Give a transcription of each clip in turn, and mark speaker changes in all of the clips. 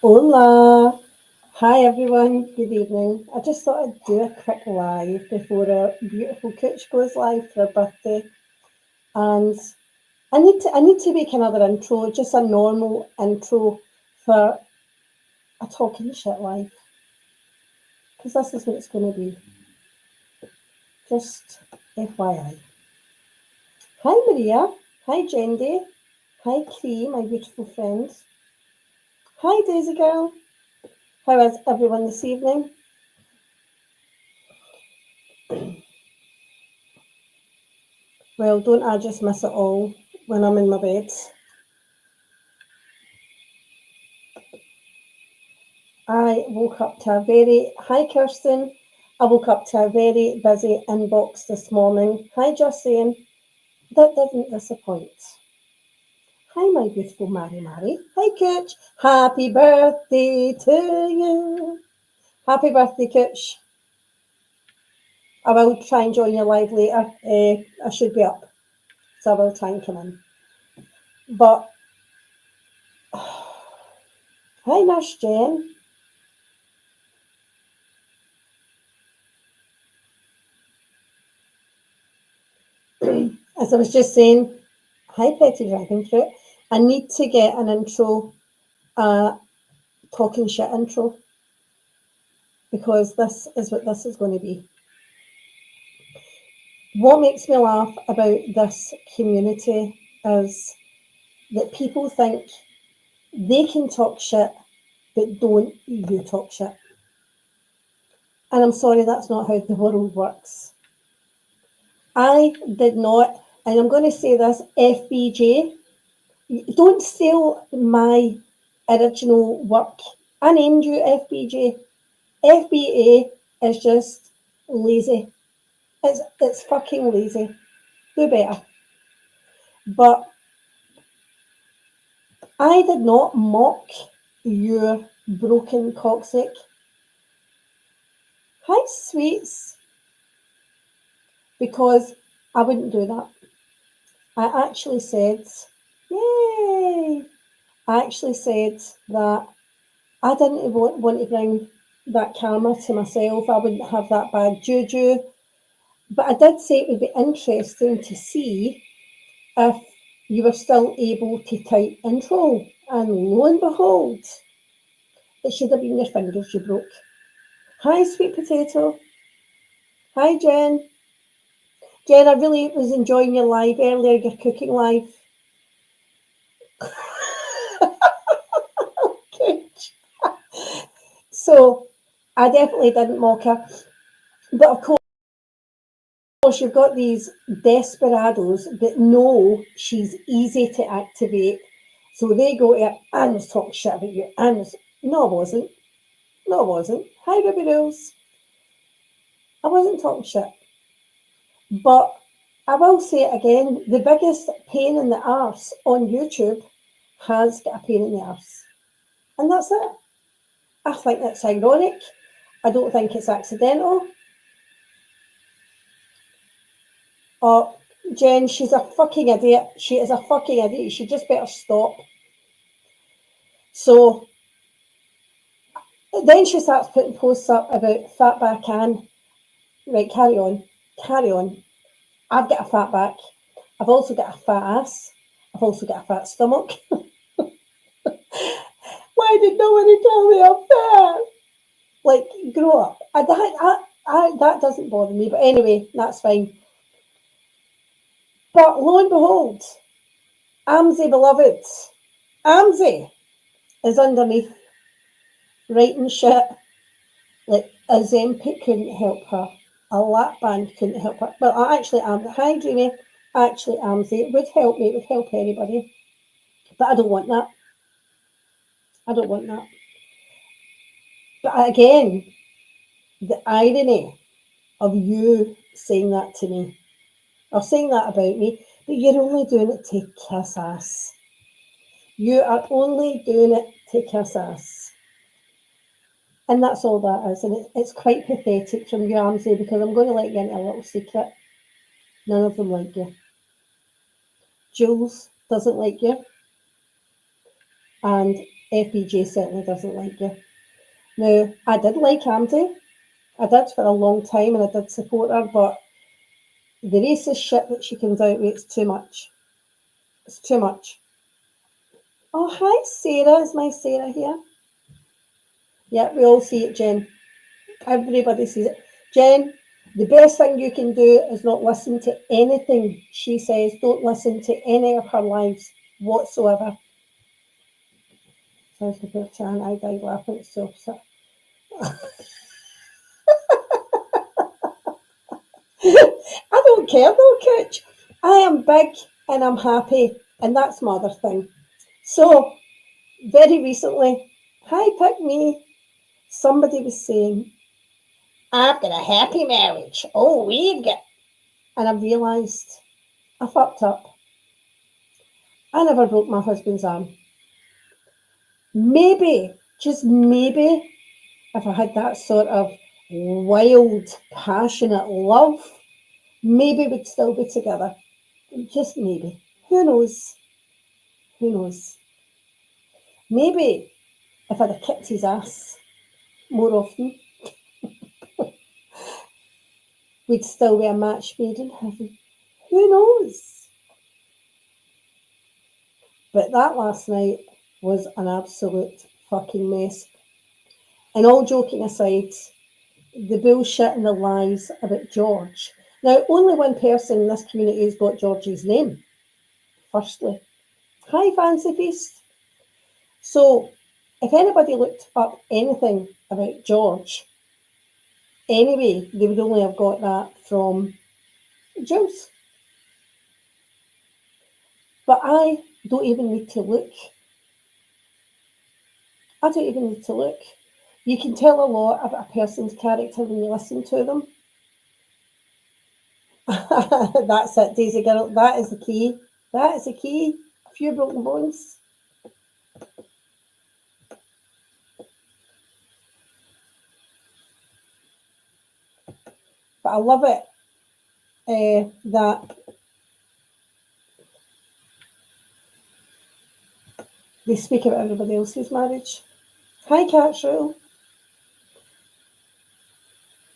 Speaker 1: Hola. Hi everyone. Good evening. I just thought I'd do a quick live before our beautiful Cooch goes live for her birthday. And I need to make another intro, just a normal intro for a talking shit live. Because this is what it's gonna be. Just FYI. Hi Maria. Hi Jendy. Hi Cree, my beautiful friend. Hi Daisy girl. How is everyone this evening? Well, don't I just miss it all when I'm in my bed? I woke up to a very, hi Kirsten, I woke up to a very busy inbox this morning. Hi Josiane, that didn't disappoint. Hi my beautiful Mary Mary. Hi Cooch, happy birthday to you. Happy birthday Cooch. I will try and join you live later. I should be up, so I will try and come in. But, hi Nurse Jen. As I was just saying, hi Petty Dragon Fruit. I need to get an intro, talking shit intro, because this is what this is going to be. What makes me laugh about this community is that people think they can talk shit, but don't you talk shit. And I'm sorry, that's not how the world works. I did not, and I'm going to say this, FBJ, don't steal my original work. I named you FBJ. FBA is just lazy. It's fucking lazy. Do better. But I did not mock your broken coccyx. Hi, sweets, because I wouldn't do that. I actually said, yay! I actually said that I didn't want to bring that karma to myself. I wouldn't have that bad juju. But I did say it would be interesting to see if you were still able to type intro. And lo and behold, it should have been your fingers you broke. Hi, sweet potato. Hi, Jen. Jen, I really was enjoying your live earlier, your cooking live. So I definitely didn't mock her. But of course, you've got these desperados that know she's easy to activate. So they go to her, I was talking shit about you. No, I wasn't. No, I wasn't. Hi, Ruby Rules. I wasn't talking shit. But I will say it again, the biggest pain in the arse on YouTube has got a pain in the arse. And that's it. I think that's ironic. I don't think it's accidental. Oh, Jen, she's a fucking idiot. She is a fucking idiot. She just better stop. So then she starts putting posts up about fat back Anne. Right, carry on. Carry on. I've got a fat back. I've also got a fat ass. I've also got a fat stomach. Why did nobody tell me I'm fat? Like, grow up. That doesn't bother me. But anyway, that's fine. But lo and behold, Amzie beloved, Amzie is underneath writing shit like a Zempic couldn't help her, a lap band couldn't help her. But I actually am. Hi, Dreamy. Actually, Amzie, it would help me. It would help anybody. But I don't want that. I don't want that. But again, the irony of you saying that to me, or saying that about me, but you're only doing it to kiss ass. You are only doing it to kiss ass. And that's all that is. And it's quite pathetic from you, Amzie, because I'm going to let you into a little secret. None of them like you. Jules doesn't like you. And FBJ certainly doesn't like you. Now, I did like Amity. I did for a long time and I did support her, but the racist shit that she comes out with is too much. It's too much. Oh, hi, Sarah. Is my Sarah here? Yeah, we all see it, Jen. Everybody sees it. Jen, the best thing you can do is not listen to anything she says. Don't listen to any of her lives whatsoever. Sounds like a chan. I died laughing. It's so upset. I don't care though, Kitch. I am big and I'm happy, and that's my other thing. So, very recently, hi, pick me. Somebody was saying, I've got a happy marriage. Oh, we've got. And I realised I fucked up. I never broke my husband's arm. Maybe, just maybe, if I had that sort of wild, passionate love, maybe we'd still be together. Just maybe. Who knows? Who knows? Maybe if I'd have kicked his ass more often, we'd still be a match made in heaven. Who knows? But that last night was an absolute fucking mess. And all joking aside, the bullshit and the lies about George. Now, only one person in this community has got George's name, firstly. Hi, Fancy Feast. So, if anybody looked up anything about George, anyway, they would only have got that from Jules. But I don't even need to look. I don't even need to look. You can tell a lot about a person's character when you listen to them. That's it, Daisy Girl. That is the key. That is the key. A few broken bones. But I love it that they speak about everybody else's marriage. Hi, Catril.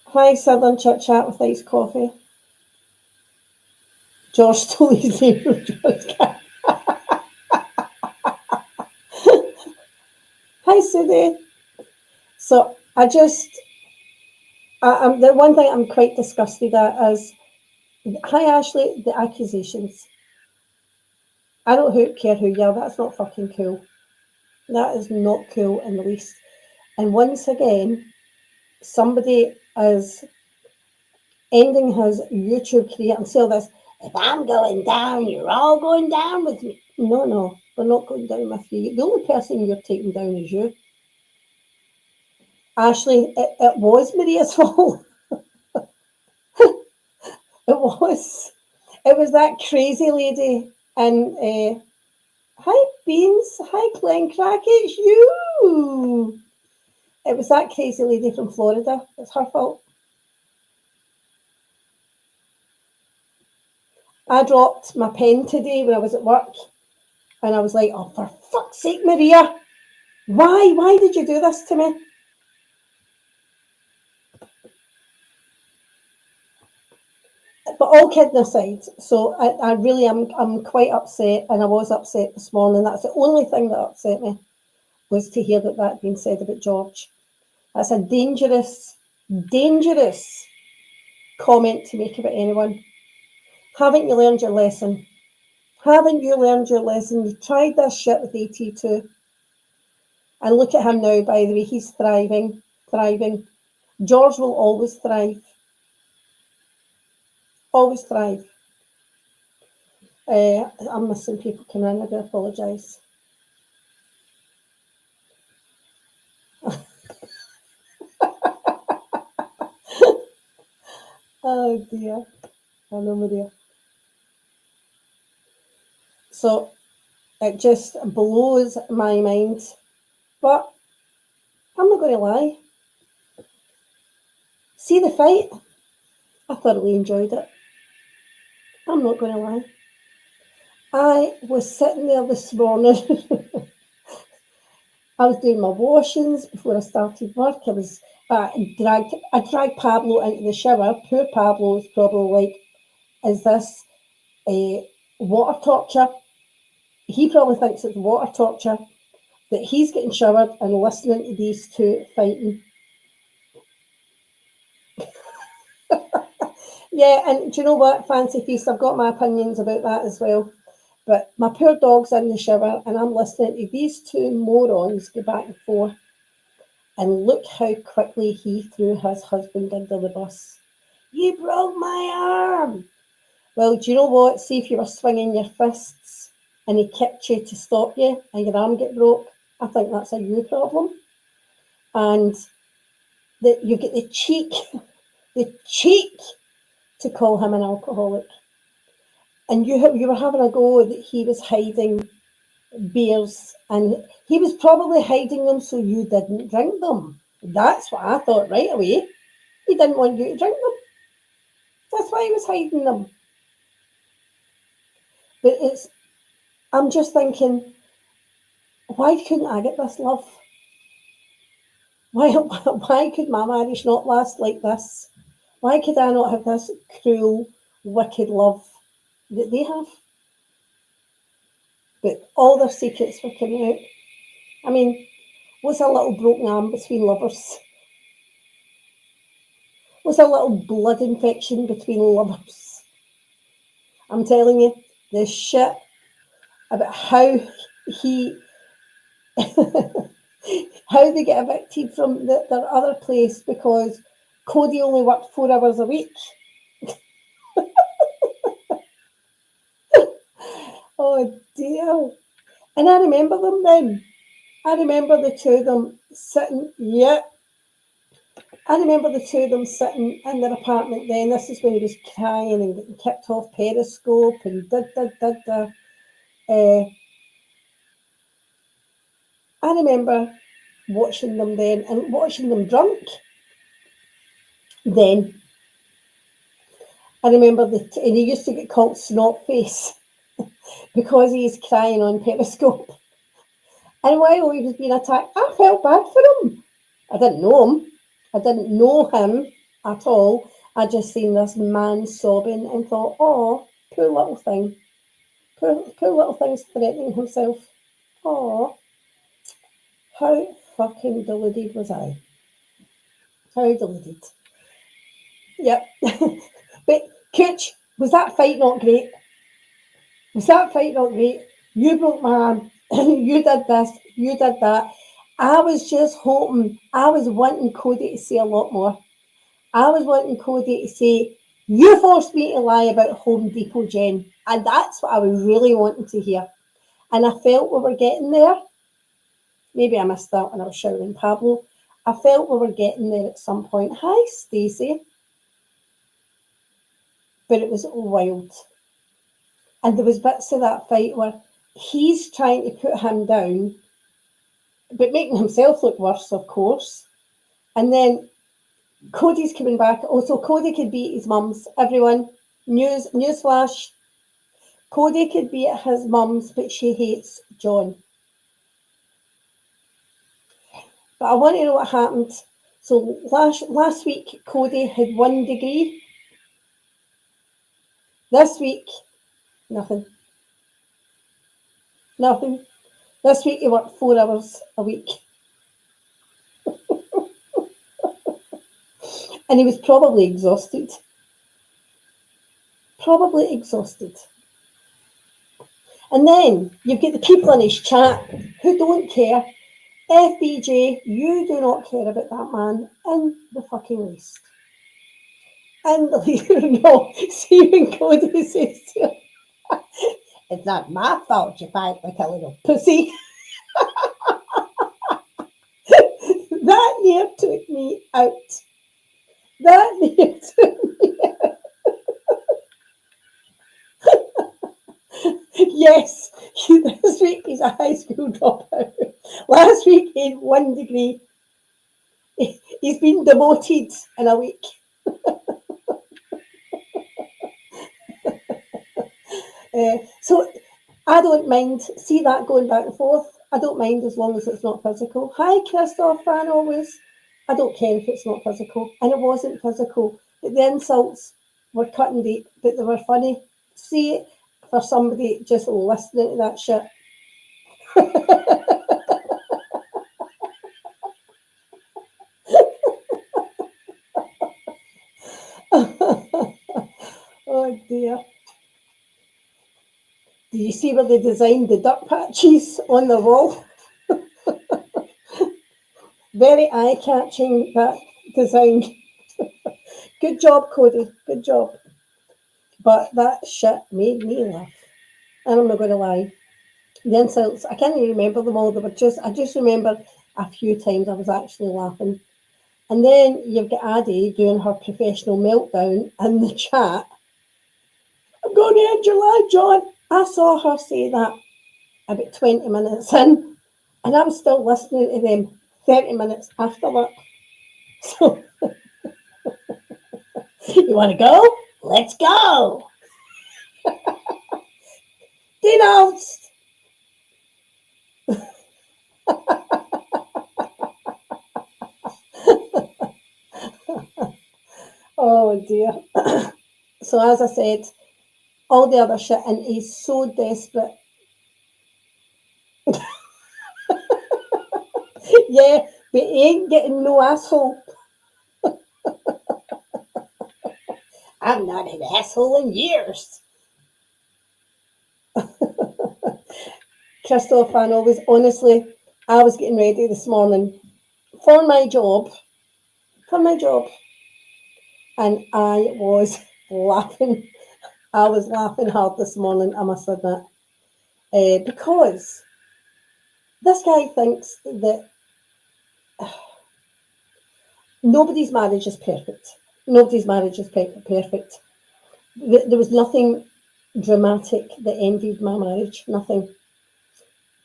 Speaker 1: Hi, Southern Chit Chat with iced coffee. George stole his name from George. Hi, Sudie. So I'm the one thing I'm quite disgusted at is, hi, Ashley, the accusations. I don't care who you are. That's not fucking cool. That is not cool in the least. And once again, somebody is ending his YouTube career and say this, if I'm going down, you're all going down with me. No, we're not going down with you. The only person you're taking down is you. Ashley, it was Maria's fault. It was. It was that crazy lady. And hi, Beans. Hi, Glen Crack. It's you. It was that crazy lady from Florida. It's her fault. I dropped my pen today when I was at work. And I was like, oh, for fuck's sake, Maria. Why? Why did you do this to me? But all kidding aside, so I really am I'm quite upset, and I was upset this morning. That's the only thing that upset me, was to hear that had been said about George. That's a dangerous, dangerous comment to make about anyone. Haven't you learned your lesson? Haven't you learned your lesson? You tried this shit with AT2. And look at him now, by the way, he's thriving. George will always thrive. Always thrive. I'm missing people coming in. I do apologise. Oh dear. I know, Maria. So it just blows my mind. But I'm not going to lie. See the fight? I thoroughly enjoyed it. I'm not going to lie. I was sitting there this morning I was doing my washings before I started work. I dragged Pablo into the shower. Poor Pablo was probably like, "Is this a water torture?" He probably thinks it's water torture that he's getting showered and listening to these two fighting. Yeah, and do you know what, Fancy Feast? I've got my opinions about that as well. But my poor dog's in the shower and I'm listening to these two morons go back and forth. And look how quickly he threw his husband under the bus. "You broke my arm." Well, do you know what? See if you were swinging your fists and he kicked you to stop you and your arm get broke. I think that's a you problem. And that you get the cheek to call him an alcoholic. And you were having a go that he was hiding beers and he was probably hiding them so you didn't drink them. That's what I thought right away. He didn't want you to drink them. That's why he was hiding them. But I'm just thinking, why couldn't I get this love? Why could my marriage not last like this? Why could I not have this cruel, wicked love that they have? But all their secrets were coming out. I mean, what's a little broken arm between lovers? What's a little blood infection between lovers? I'm telling you, the shit about how he, how they get evicted from their other place because Cody only worked 4 hours a week. Oh dear. And I remember them then. I remember the two of them sitting, yeah. I remember the two of them sitting in their apartment then. This is when he was crying and getting kicked off Periscope and da. I remember watching them then and watching them drunk then. I remember and he used to get called Snot Face because he's crying on Periscope. And while he was being attacked, I felt bad for him. I didn't know him. I didn't know him at all. I just seen this man sobbing and thought, oh, poor little thing. Poor little thing's threatening himself. Oh, how fucking deluded was I? How deluded. Yep. But, Cooch, was that fight not great? Was that fight not great? You broke my arm. You did this. You did that. I was just hoping, I was wanting Cody to say a lot more. I was wanting Cody to say, you forced me to lie about Home Depot, Jen. And that's what I was really wanting to hear. And I felt we were getting there. Maybe I missed that when I was shouting Pablo. I felt we were getting there at some point. Hi, Stacey. But it was wild. And there was bits of that fight where he's trying to put him down, but making himself look worse, of course. And then Cody's coming back. Also, Cody could be at his mum's. Everyone, newsflash. Cody could be at his mum's, but she hates John. But I want to know what happened. So last week, Cody had 1 degree. This week, nothing. Nothing. This week he worked 4 hours a week. And he was probably exhausted. Probably exhausted. And then you've got the people in his chat who don't care. FBJ, you do not care about that man in the fucking least. In the least. No, see when Cody says to him, it's not my fault you fight like a little pussy. That near took me out. That near took me out. Yes, this week he's a high school dropout. Last week he had 1 degree. He's been demoted in a week. So I don't mind. See that going back and forth. I don't mind as long as it's not physical. Hi, Christoph, fan always. I don't care if it's not physical. And it wasn't physical. But the insults were cut and deep, but they were funny. See, for somebody just listening to that shit. Oh dear. Do you see where they designed the duck patches on the wall? Very eye-catching, that design. Good job, Cody. Good job. But that shit made me laugh. And I'm not going to lie. The insults, I can't even remember them all. I just remember a few times I was actually laughing. And then you've got Addie doing her professional meltdown in the chat. I'm going to end your life, John. I saw her say that about 20 minutes in, and I was still listening to them 30 minutes after that. So, you want to go? Let's go. Denounced. Oh dear. So as I said, all the other shit, and he's so desperate. Yeah, but he ain't getting no asshole. I'm not an asshole in years. Christoph, I always, honestly, I was getting ready this morning for my job, and I was laughing. I was laughing hard this morning, I must admit, because this guy thinks that nobody's marriage is perfect. Nobody's marriage is perfect. There was nothing dramatic that ended my marriage, nothing.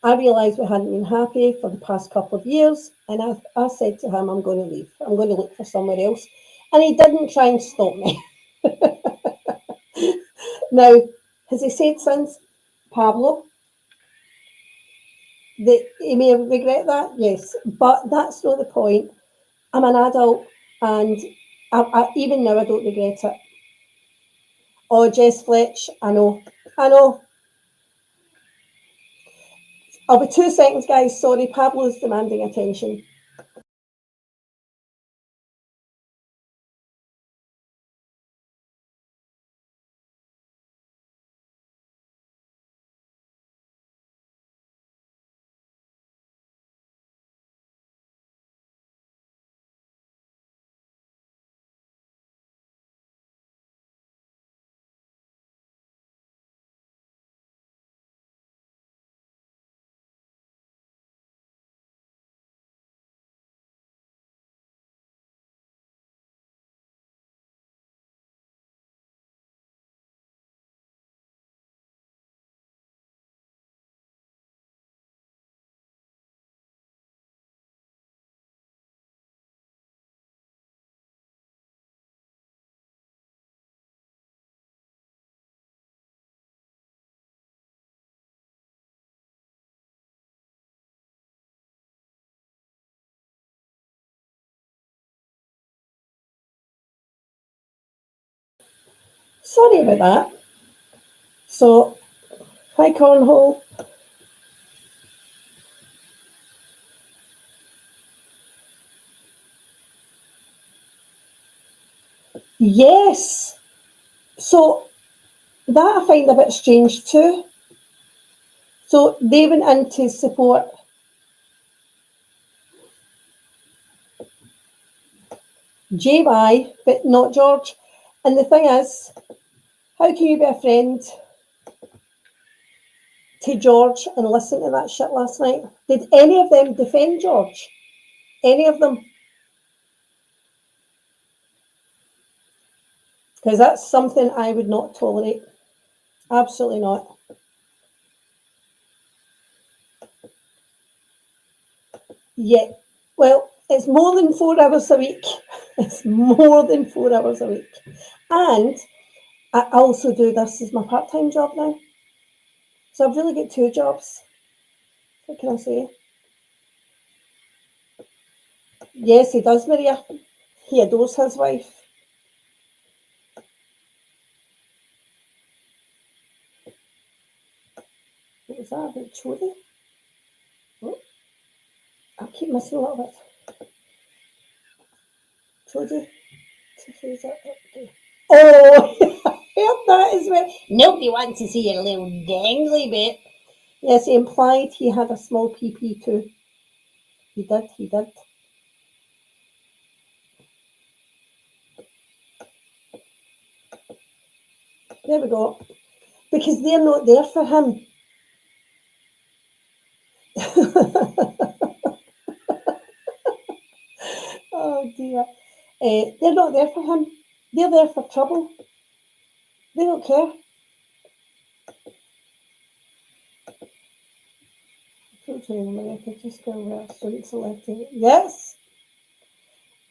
Speaker 1: I realised we hadn't been happy for the past couple of years, and I said to him, I'm going to leave. I'm going to look for somewhere else. And he didn't try and stop me. Now, has he said since, Pablo, that he may have regret that? Yes, but that's not the point. I'm an adult, and even now I don't regret it. Oh, Jess Fletch, I know. I'll be 2 seconds, guys. Sorry, Pablo's demanding attention. Sorry about that. So, hi, Cornhole. Yes. So, that I find a bit strange too. So, they went in to support JY, but not George. And the thing is, how can you be a friend to George and listen to that shit last night? Did any of them defend George? Any of them? Because that's something I would not tolerate. Absolutely not. Yeah. Well, it's more than 4 hours a week. It's more than 4 hours a week. And I also do this as my part-time job now. So I've really got 2 jobs. What can I say? Yes, he does, Maria. He adores his wife. What was that about Chody? Oh, I keep missing a little bit. Chody. Oh, I heard that as well. Nobody wants to see your little dangly bit. Yes, he implied he had a small PP too. He did. There we go. Because they're not there for him. Oh dear. They're not there for him. They're there for trouble. They don't care. Yes.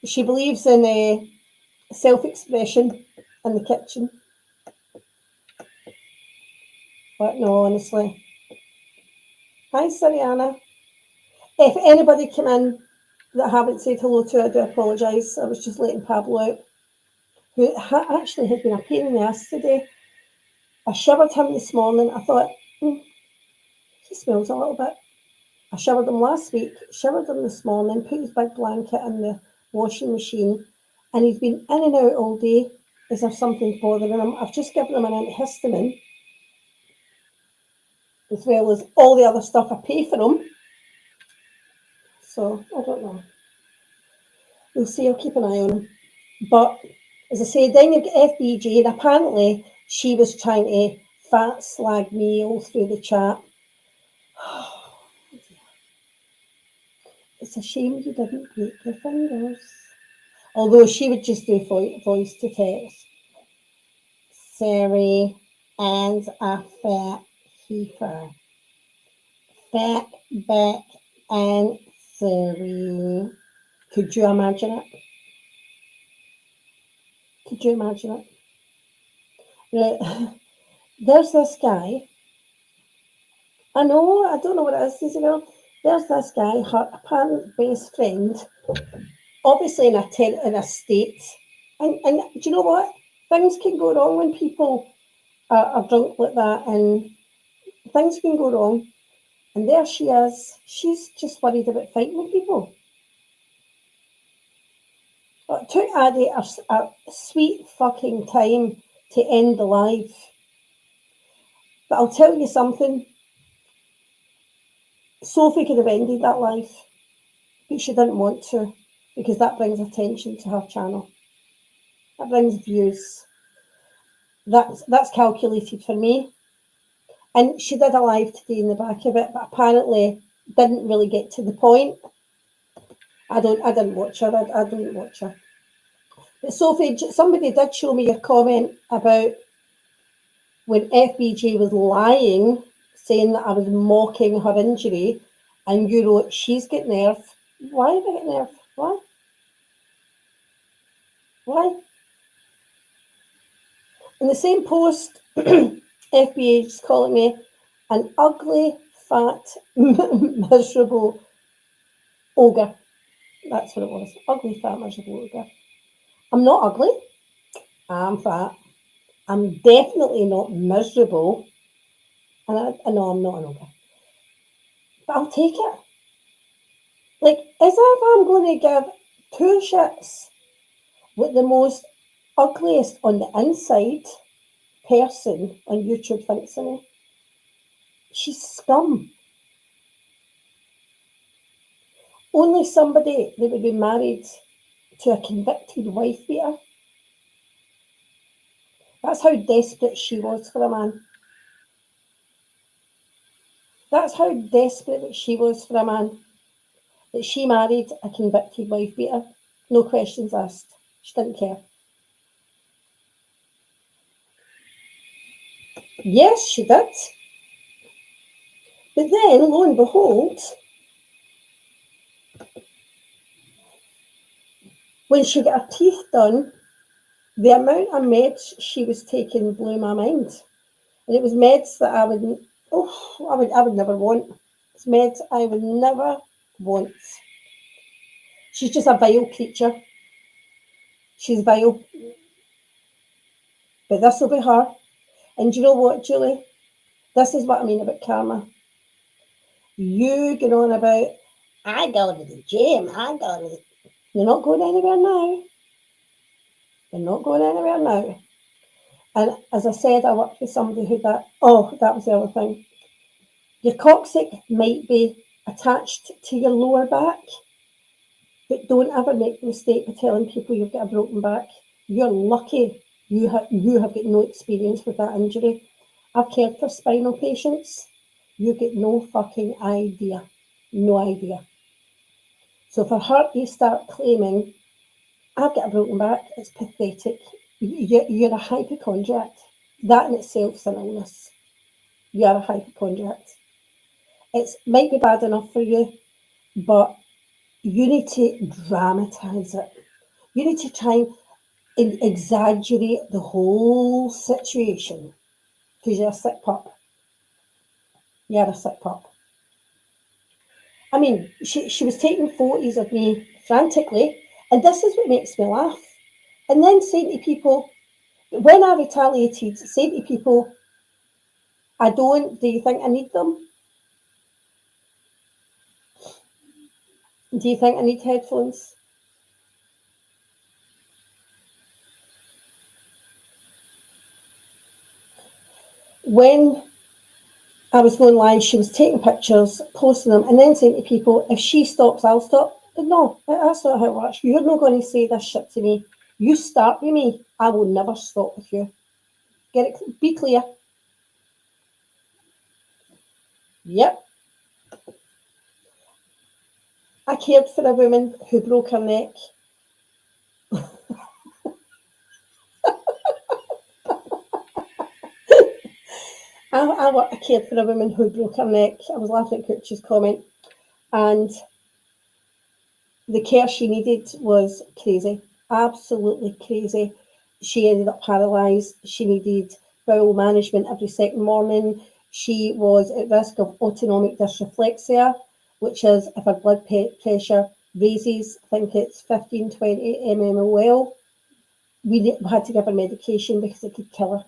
Speaker 1: She believes in self-expression in the kitchen. But no, honestly. Hi, Sariana. If anybody came in that I haven't said hello to, I do apologise. I was just letting Pablo out, who actually had been a pain in the ass today. I showered him this morning. I thought, he smells a little bit. I showered him last week, showered him this morning, put his big blanket in the washing machine, and he's been in and out all day as if something's bothering him. I've just given him an antihistamine, as well as all the other stuff I pay for him. So, I don't know. We'll see, I'll keep an eye on him. But, as I say, then you've got FBJ, and apparently she was trying to fat slag me all through the chat. It's a shame you didn't break your fingers. Although she would just do voice to text. Sorry, and a fat heifer. Fat back and sorry. Could you imagine it? Could you imagine it? Right. There's this guy. I know, I don't know what it is, Isabel. There's this guy, her apparent best friend, obviously in a state. And do you know what? Things can go wrong when people are drunk like that, and things can go wrong. And there she is. She's just worried about fighting with people. It took Addie a sweet fucking time to end the live. But I'll tell you something. Sophie could have ended that live, but she didn't want to, because that brings attention to her channel. That brings views. That's calculated for me. And she did a live today in the back of it, but apparently didn't really get to the point. I didn't watch her. I didn't watch her. But Sophie, somebody did show me your comment about when FBJ was lying, saying that I was mocking her injury, and you wrote, she's got nerve. Why have I got nerve? Why? Why? In the same post, FBJ's calling me an ugly, fat, miserable ogre. That's what it was. Ugly, fat, miserable ogre. I'm not ugly. I'm fat. I'm definitely not miserable. And I know I'm not an ogre. But I'll take it. Like, as if I'm going to give two shits what the most ugliest on the inside person on YouTube thinks of me. She's scum. Only somebody that would be married to a convicted wife beater. That's how desperate she was for a man. That's how desperate she was for a man. That she married a convicted wife beater. No questions asked. She didn't care. Yes, she did. But then, lo and behold, when she got her teeth done, the amount of meds she was taking blew my mind. And it was meds that I would never want. It's meds I would never want. She's just a vile creature. She's vile. But this will be her. And do you know what, Julie? This is what I mean about karma. You get on about, I go to the gym, You're not going anywhere now. You're not going anywhere now. And as I said, I worked with somebody who that was the other thing. Your coccyx might be attached to your lower back, but don't ever make the mistake of telling people you've got a broken back. You're lucky you have got no experience with that injury. I've cared for spinal patients. You get no fucking idea. No idea. So for her to start claiming, I've got a broken back, it's pathetic. You're a hypochondriac. That in itself is an illness. You are a hypochondriac. It might be bad enough for you, but you need to dramatise it. You need to try and exaggerate the whole situation because you're a sick pup. You're a sick pup. I mean, she was taking photos of me frantically, and this is what makes me laugh. And then saying to people, when I retaliated, saying to people, do you think I need them? Do you think I need headphones? When I was going live, she was taking pictures, posting them, and then saying to people, if she stops, I'll stop. But no, that's not how it works. You're not going to say this shit to me. You start with me, I will never stop with you. Get it? Be clear. Yep. I cared for a woman who broke her neck. I cared for a woman who broke her neck. I was laughing at Coochie's comment. And the care she needed was crazy. Absolutely crazy. She ended up paralysed. She needed bowel management every second morning. She was at risk of autonomic dysreflexia, which is if her blood pressure raises, I think it's 15, 20 mmol. We had to give her medication because it could kill her.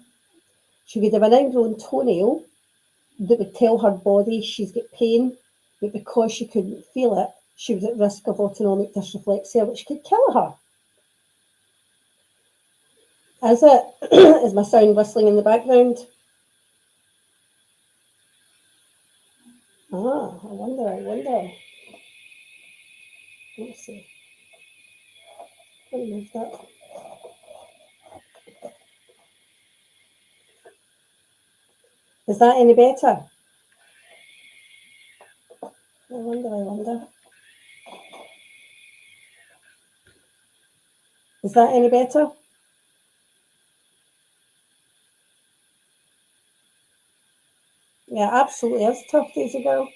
Speaker 1: She could have an ingrown toenail that would tell her body she's got pain, but because she couldn't feel it, she was at risk of autonomic dysreflexia, which could kill her. Is it? Is my sound whistling in the background? I wonder. Let's see. Let me move that. Is that any better? I wonder. Is that any better? Yeah, absolutely. It's tough days ago.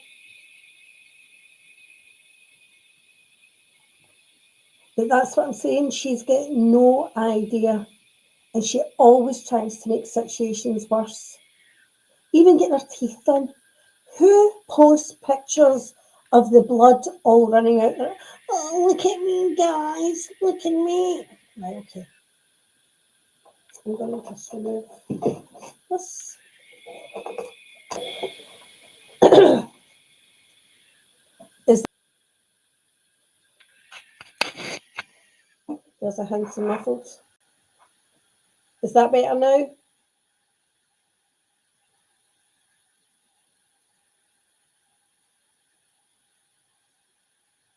Speaker 1: But that's what I'm saying. She's got no idea. And she always tries to make situations worse. Even getting her teeth done. Who posts pictures of the blood all running out there? Oh, look at me, guys. Look at me. Right, okay. I'm going to just remove this. There's a handsome muffled. Is that better now?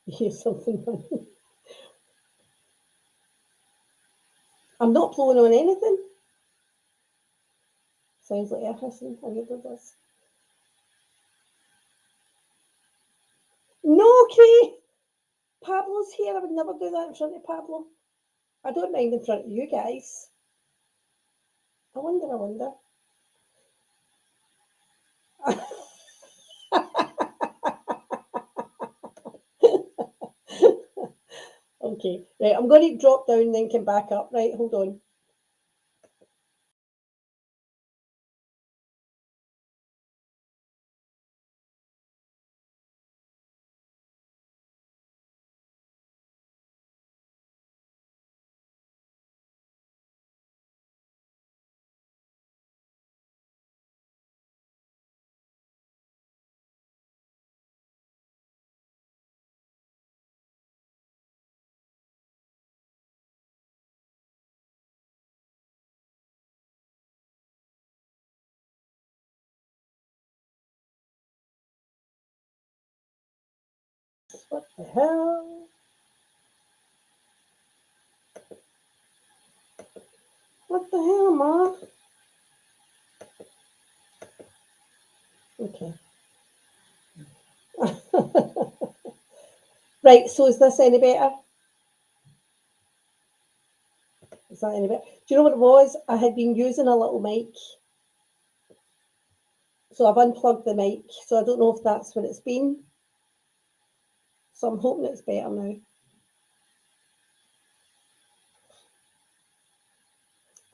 Speaker 1: Here's something funny. I'm not blowing on anything. Sounds like air hissing. I get this. No, Kay. Pablo's here. I would never do that in front of Pablo. I don't mind in front of you guys. I wonder. Okay, right, I'm going to drop down and then come back up. Right, hold on. What the hell? What the hell, Ma? Okay. Right, so is this any better? Is that any better? Do you know what it was? I had been using a little mic. So I've unplugged the mic. So I don't know if that's what it's been. So I'm hoping it's better now.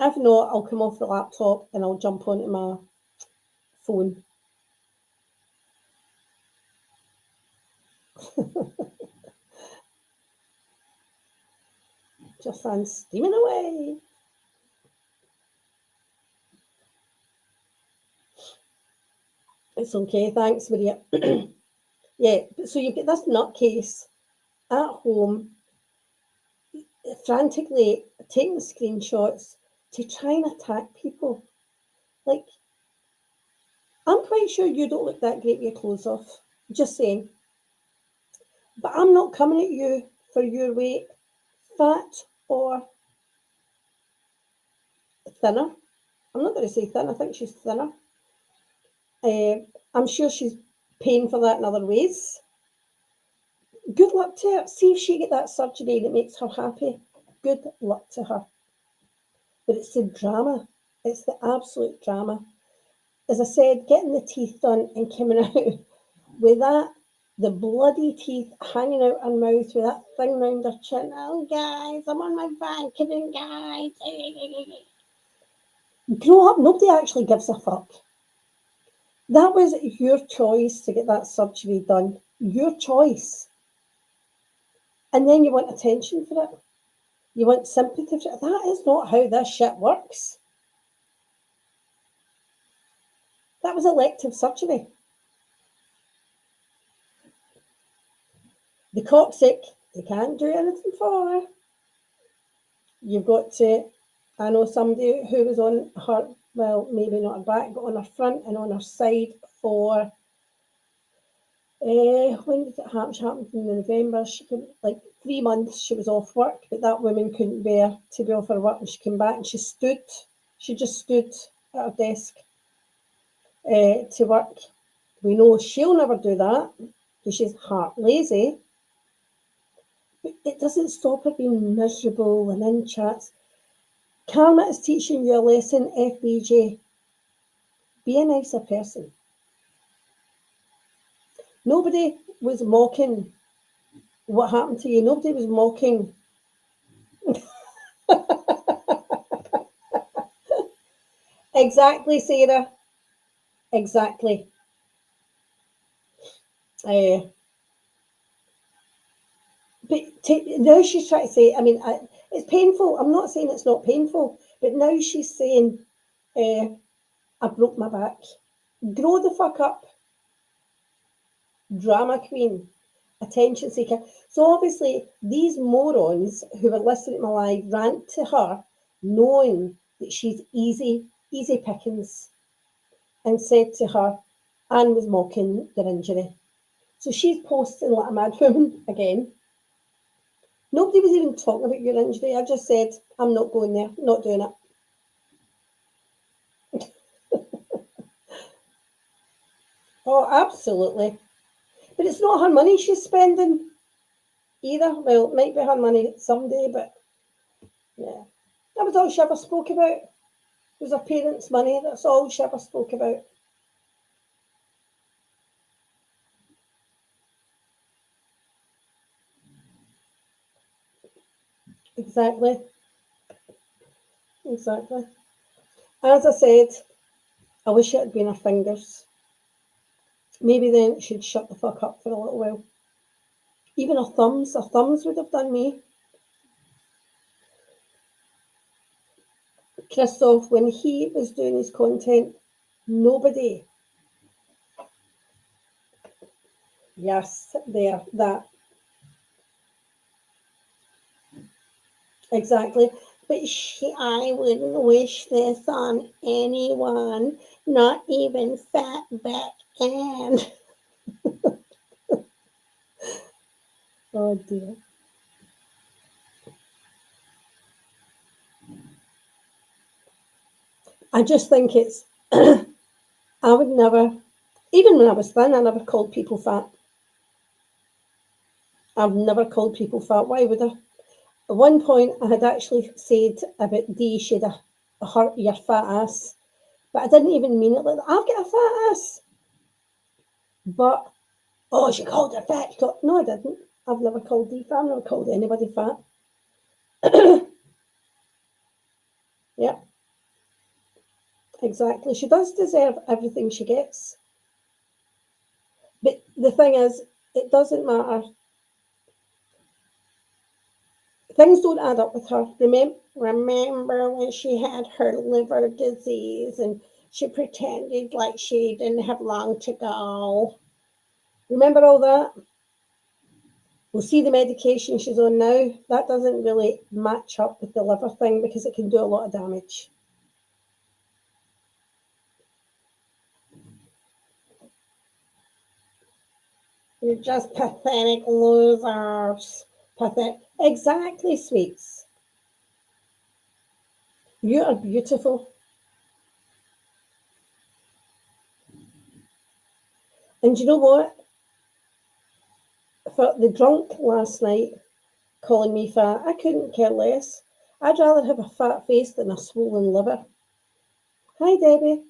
Speaker 1: If not, I'll come off the laptop and I'll jump onto my phone. Just on steaming away. It's okay, thanks, Maria. Yeah, so you get this nutcase at home, frantically taking screenshots to try and attack people. Like, I'm quite sure you don't look that great with your clothes off. Just saying. But I'm not coming at you for your weight, fat or thinner. I'm not going to say thin, I think she's thinner. I'm sure she's paying for that in other ways. Good luck to her. See if she get that surgery that makes her happy. Good luck to her. But it's the drama. It's the absolute drama. As I said, getting the teeth done and coming out with that, the bloody teeth hanging out her mouth with that thing round her chin. Oh, guys, I'm on my Vicodin, guys. Grow up. Nobody actually gives a fuck. That was your choice to get that surgery done. Your choice. And then you want attention for it. You want sympathy for it. That is not how this shit works. That was elective surgery. The coccyx, they can't do anything for her. You've got to, I know somebody who was on her, well, maybe not her back, but on her front and on her side for, when did it happen? She happened in November. She could, like 3 months she was off work, but that woman couldn't bear to be off her work, and she came back and she just stood at her desk to work. We know she'll never do that because she's heart lazy. But it doesn't stop her being miserable and in chats. Karma is teaching you a lesson, FBJ. Be a nicer person. Nobody was mocking what happened to you. Nobody was mocking. Exactly, Sarah. Exactly. But now she's trying to say, I mean, it's painful. I'm not saying it's not painful, but now she's saying, I broke my back. Grow the fuck up. Drama queen. Attention seeker. So obviously, these morons who were listening to my live rant to her, knowing that she's easy pickings, and said to her, Anne was mocking their injury. So she's posting like a mad woman again. Nobody was even talking about your injury. I just said, I'm not going there, not doing it. Oh, absolutely. But it's not her money she's spending either. Well, it might be her money someday, but yeah. That was all she ever spoke about. It was her parents' money. That's all she ever spoke about. Exactly. Exactly. As I said, I wish it had been her fingers. Maybe then she'd shut the fuck up for a little while. Even her thumbs would have done me. Christoph, when he was doing his content, nobody. Yes, there, that. Exactly. But I wouldn't wish this on anyone, not even fat back Anne. Oh dear. I just think it's, I would never, even when I was thin, I never called people fat. I've never called people fat. Why would I? At one point, I had actually said about Dee, she'd a hurt your fat ass, but I didn't even mean it like that. I've got a fat ass. But, oh, she called her fat. No, I didn't. I've never called Dee fat. I've never called anybody fat. Yeah, exactly. She does deserve everything she gets. But the thing is, it doesn't matter. Things don't add up with her. Remember when she had her liver disease and she pretended like she didn't have long to go? Remember all that? We'll see the medication she's on now. That doesn't really match up with the liver thing because it can do a lot of damage. You're just pathetic losers. Pathetic. Exactly, sweets. You are beautiful. And you know what? For the drunk last night calling me fat, I couldn't care less. I'd rather have a fat face than a swollen liver. Hi, Debbie.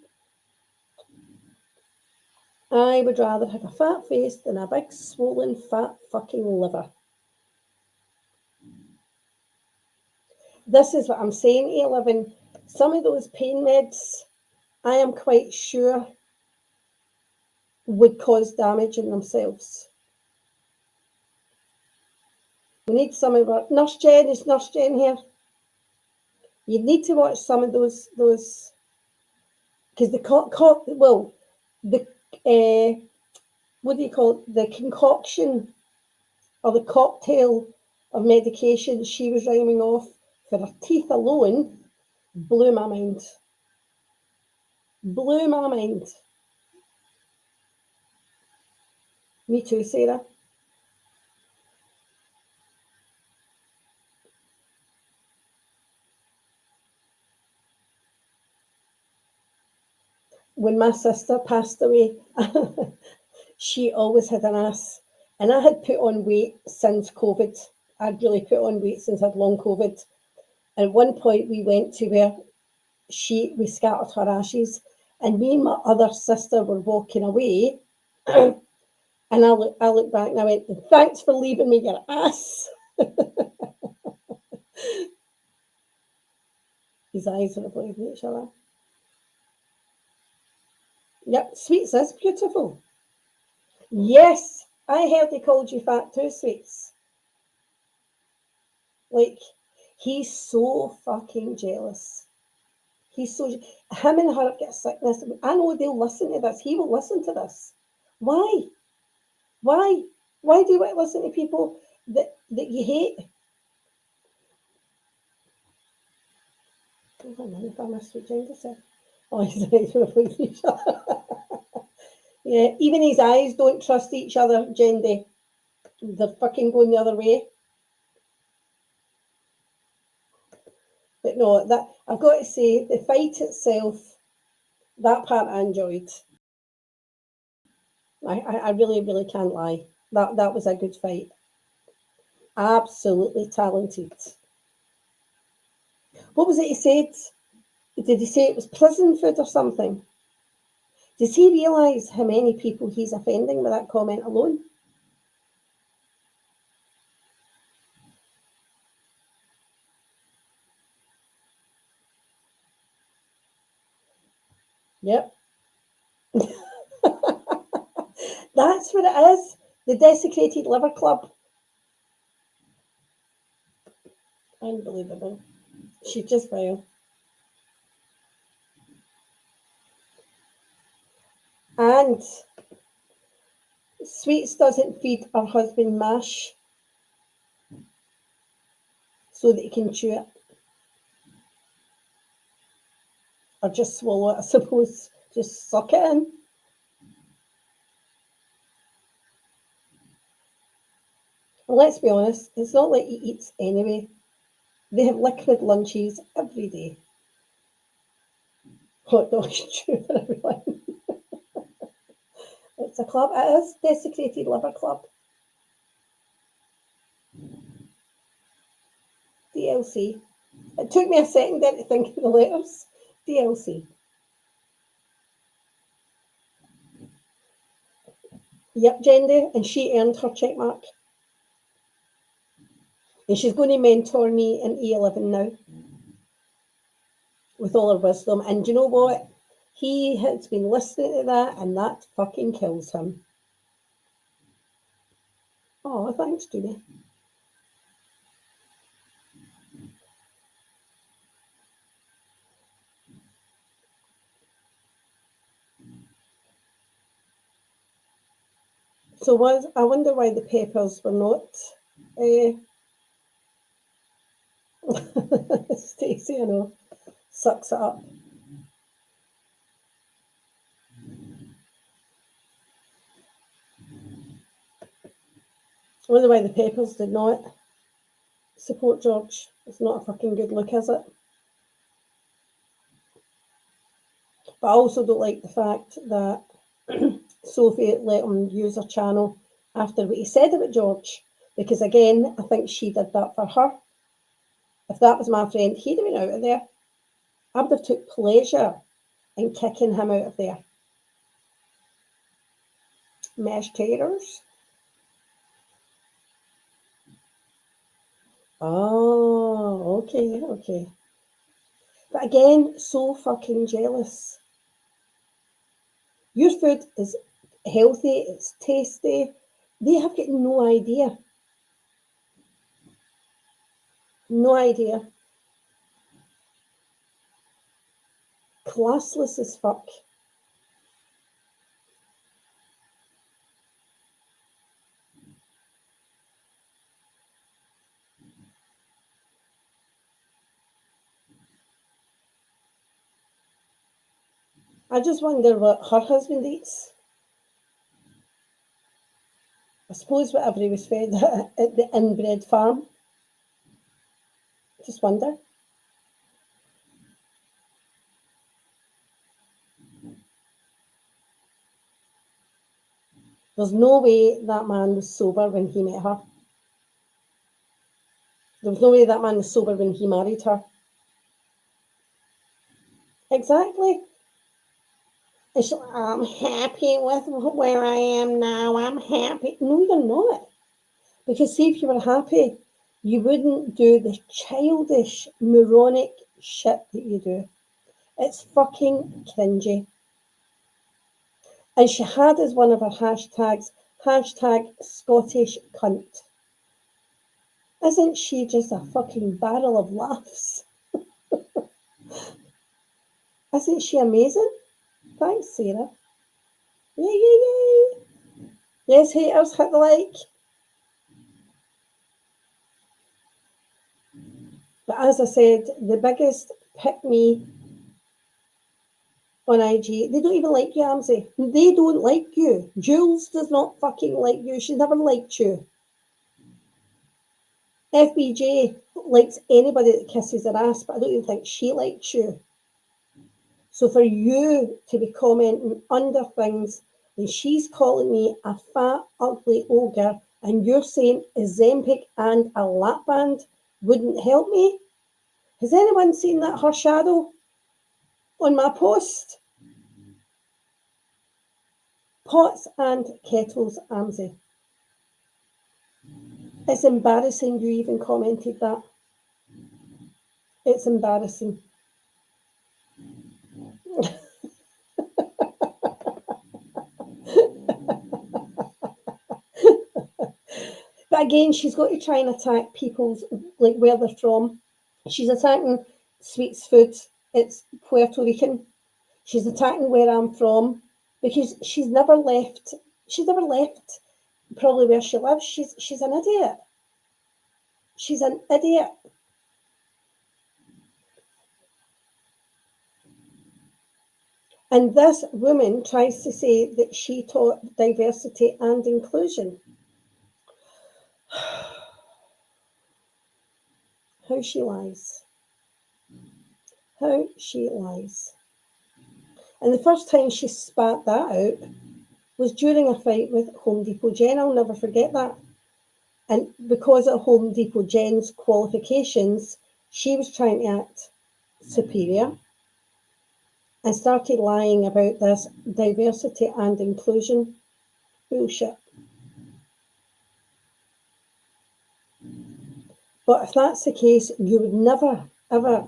Speaker 1: I would rather have a fat face than a big, swollen, fat fucking liver. This is what I'm saying, A11. Some of those pain meds, I am quite sure, would cause damage in themselves. We need some of our Nurse Jen. Is Nurse Jen here? You need to watch some of those because the what do you call it? The concoction or the cocktail of medication she was rhyming off for her teeth alone blew my mind. Blew my mind. Me too, Sarah. When my sister passed away, she always had an ass. And I had put on weight since COVID. I'd really put on weight since I'd long COVID. And at one point we went to where we scattered her ashes, and me and my other sister were walking away. And I looked back and I went, thanks for leaving me your ass. His eyes were avoiding each other. Yep, Sweets is beautiful. Yes, I heard they called you fat too, Sweets. Like, he's so fucking jealous. He's so, him and her get sickness. I know they'll listen to this. He will listen to this. Why? Why? Why do you want to listen to people that you hate? I don't know if I missed what Jen just said. Oh, his eyes were avoiding each other. Yeah, even his eyes don't trust each other, Jendi. They're fucking going the other way. But no, that I've got to say, the fight itself, that part I enjoyed. I really, really can't lie. That was a good fight. Absolutely talented. What was it he said? Did he say it was prison food or something? Does he realise how many people he's offending with that comment alone? Yep. That's what it is. The Desecrated Liver Club. Unbelievable. She's just vile. And Sweets doesn't feed her husband mash so that he can chew it. Or just swallow it, I suppose. Just suck it in. let's be honest, it's not like he eats anyway. They have liquid lunches every day. Hot dog stew for everyone. It's a club. It is Desecrated Liver Club. DLC. It took me a second then to think of the letters. DLC. Yep, Jendy, and she earned her check mark. And she's going to mentor me in E11 now with all her wisdom. And do you know what? He has been listening to that, and that fucking kills him. Oh, thanks, Judy. So I wonder why the Peppers were not. Stacey, I know, sucks it up. I wonder why the Peppers did not support George. It's not a fucking good look, is it? But I also don't like the fact that Sophie let him use her channel after what he said about George. Because again, I think she did that for her. If that was my friend, he'd have been out of there. I would have took pleasure in kicking him out of there. Mashed taters. Oh, okay. But again, so fucking jealous. Your food is healthy, it's tasty. They have got no idea. No idea. Classless as fuck. I just wonder what her husband eats. I suppose whatever he was fed at the inbred farm. Just wonder. There's no way that man was sober when he met her. There was no way that man was sober when he married her. Exactly. And she's like, I'm happy with where I am now. I'm happy. No, you're not. Because see, if you were happy, you wouldn't do the childish, moronic shit that you do. It's fucking cringy. And she had as one of her hashtags, hashtag Scottish cunt. Isn't she just a fucking barrel of laughs? Isn't she amazing? Thanks, Sarah. Yay. Yes, haters, hit the like. But as I said, the biggest pick me on IG, they don't even like you, Amsey. They don't like you. Jules does not fucking like you. She's never liked you. FBJ likes anybody that kisses her ass, but I don't even think she likes you. So for you to be commenting under things, and she's calling me a fat, ugly ogre, and you're saying Ozempic and a lap band wouldn't help me? Has anyone seen that her shadow on my post? Pots and kettles, Amsey. It's embarrassing you even commented that. It's embarrassing. But again, she's got to try and attack people's, like, where they're from. She's attacking Sweet's food. It's Puerto Rican. She's attacking where I'm from because she's never left. She's never left probably where she lives. She's an idiot. She's an idiot. And this woman tries to say that she taught diversity and inclusion. How she lies. How she lies. And the first time she spat that out was during a fight with Home Depot Jen. I'll never forget that. And because of Home Depot Jen's qualifications, she was trying to act superior and started lying about this diversity and inclusion bullshit. But if that's the case, you would never, ever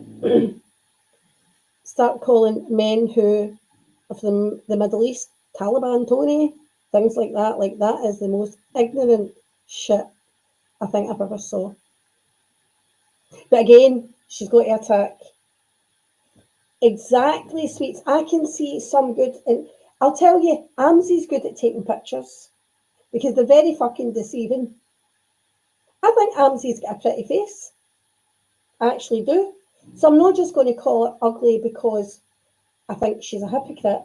Speaker 1: start calling men who are from the Middle East Taliban Tony, things like that. Like, that is the most ignorant shit I think I've ever saw. But again, she's got to attack. Exactly, sweets. I can see some good, and I'll tell you, Amzi's good at taking pictures because they're very fucking deceiving. I think Amzi's got a pretty face. I actually do. So I'm not just going to call her ugly because I think she's a hypocrite.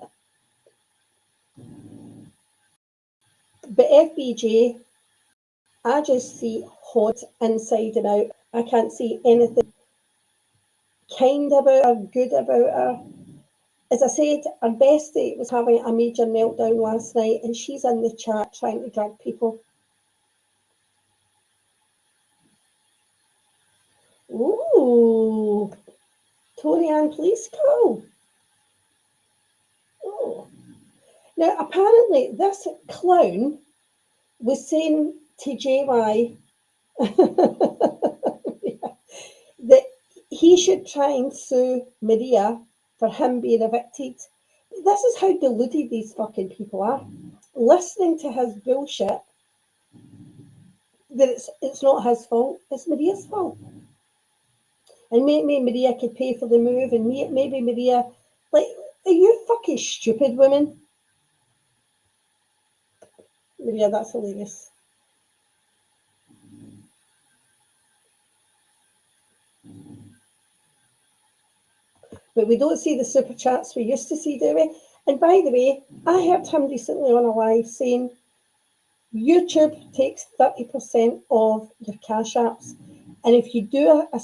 Speaker 1: But FBJ, I just see hot inside and out. I can't see anything kind about her, good about her. As I said, our bestie was having a major meltdown last night and she's in the chat trying to drag people. Ooh, Tony Ann, please call. Oh. Now, apparently, this clown was saying to JY that he should try and sue Maria for him being evicted. This is how deluded these fucking people are. Listening to his bullshit, that it's not his fault, it's Maria's fault. And maybe Maria could pay for the move, and maybe Maria, like, are you fucking stupid, women? Maria, that's hilarious. But we don't see the super chats we used to see, do we? And by the way, I heard him recently on a live saying YouTube takes 30% of your cash apps. And if you do a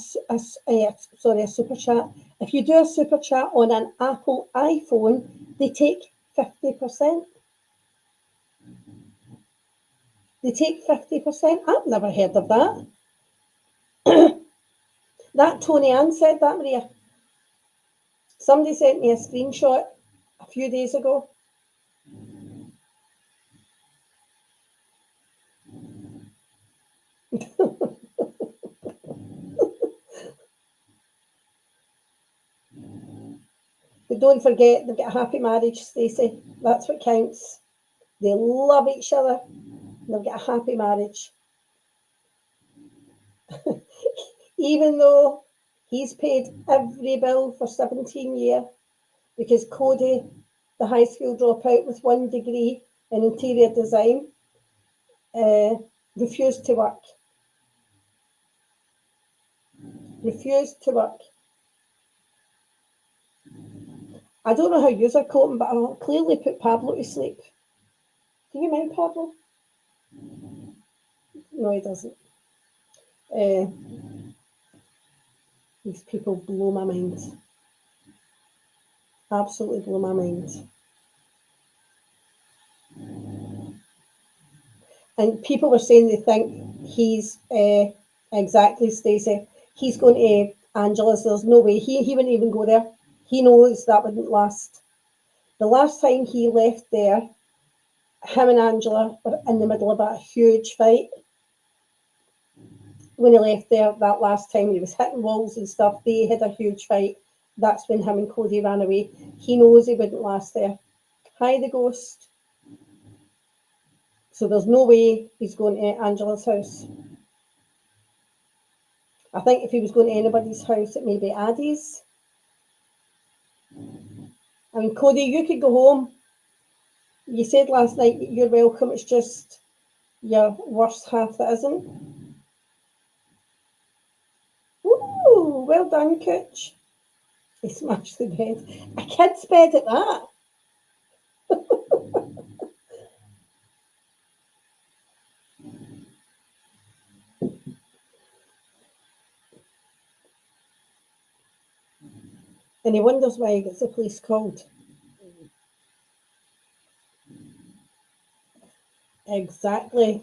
Speaker 1: super chat, if you do a super chat on an Apple iPhone, they take 50%. They take 50%. I've never heard of that. That Tony Ann said that, Maria. Somebody sent me a screenshot a few days ago. But don't forget, they've got a happy marriage, Stacey. That's what counts. They love each other. They've got a happy marriage. Even though he's paid every bill for 17 years because Cody, the high school dropout with 1 degree in interior design, refused to work. Refused to work. I don't know how yous are coping, but I'll clearly put Pablo to sleep. Do you mind, Pablo? No, he doesn't. These people blow my mind. Absolutely blow my mind. And people were saying they think he's exactly, Stacey. He's going to Angela's. There's no way. He wouldn't even go there. He knows that wouldn't last. The last time he left there, him and Angela were in the middle of a huge fight. When he left there that last time, he was hitting walls and stuff. They had a huge fight. That's when him and Cody ran away. He knows he wouldn't last there. Hi, the ghost. So there's no way he's going to Angela's house. I think if he was going to anybody's house, it may be Addie's. I mean, Cody, you could go home. You said last night you're welcome. It's just your worst half that isn't. Ooh, well done, Cooch. He smashed the bed. A kid's bed at that. And he wonders why he gets the police called. Exactly.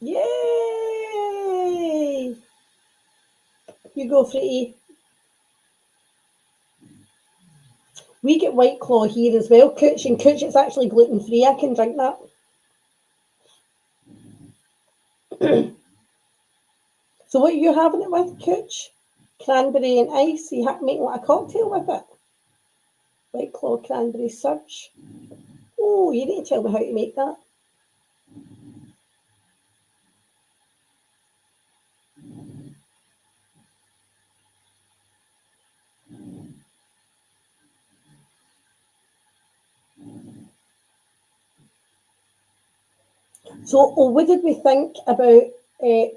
Speaker 1: Yay! You go for it. We get White Claw here as well, Cooch, and Cooch, it's actually gluten free. I can drink that. So what are you having it with, Cooch? Cranberry and ice. You have to make like a cocktail with it. White Claw cranberry surge. Oh, you need to tell me how to make that. So, what did we think about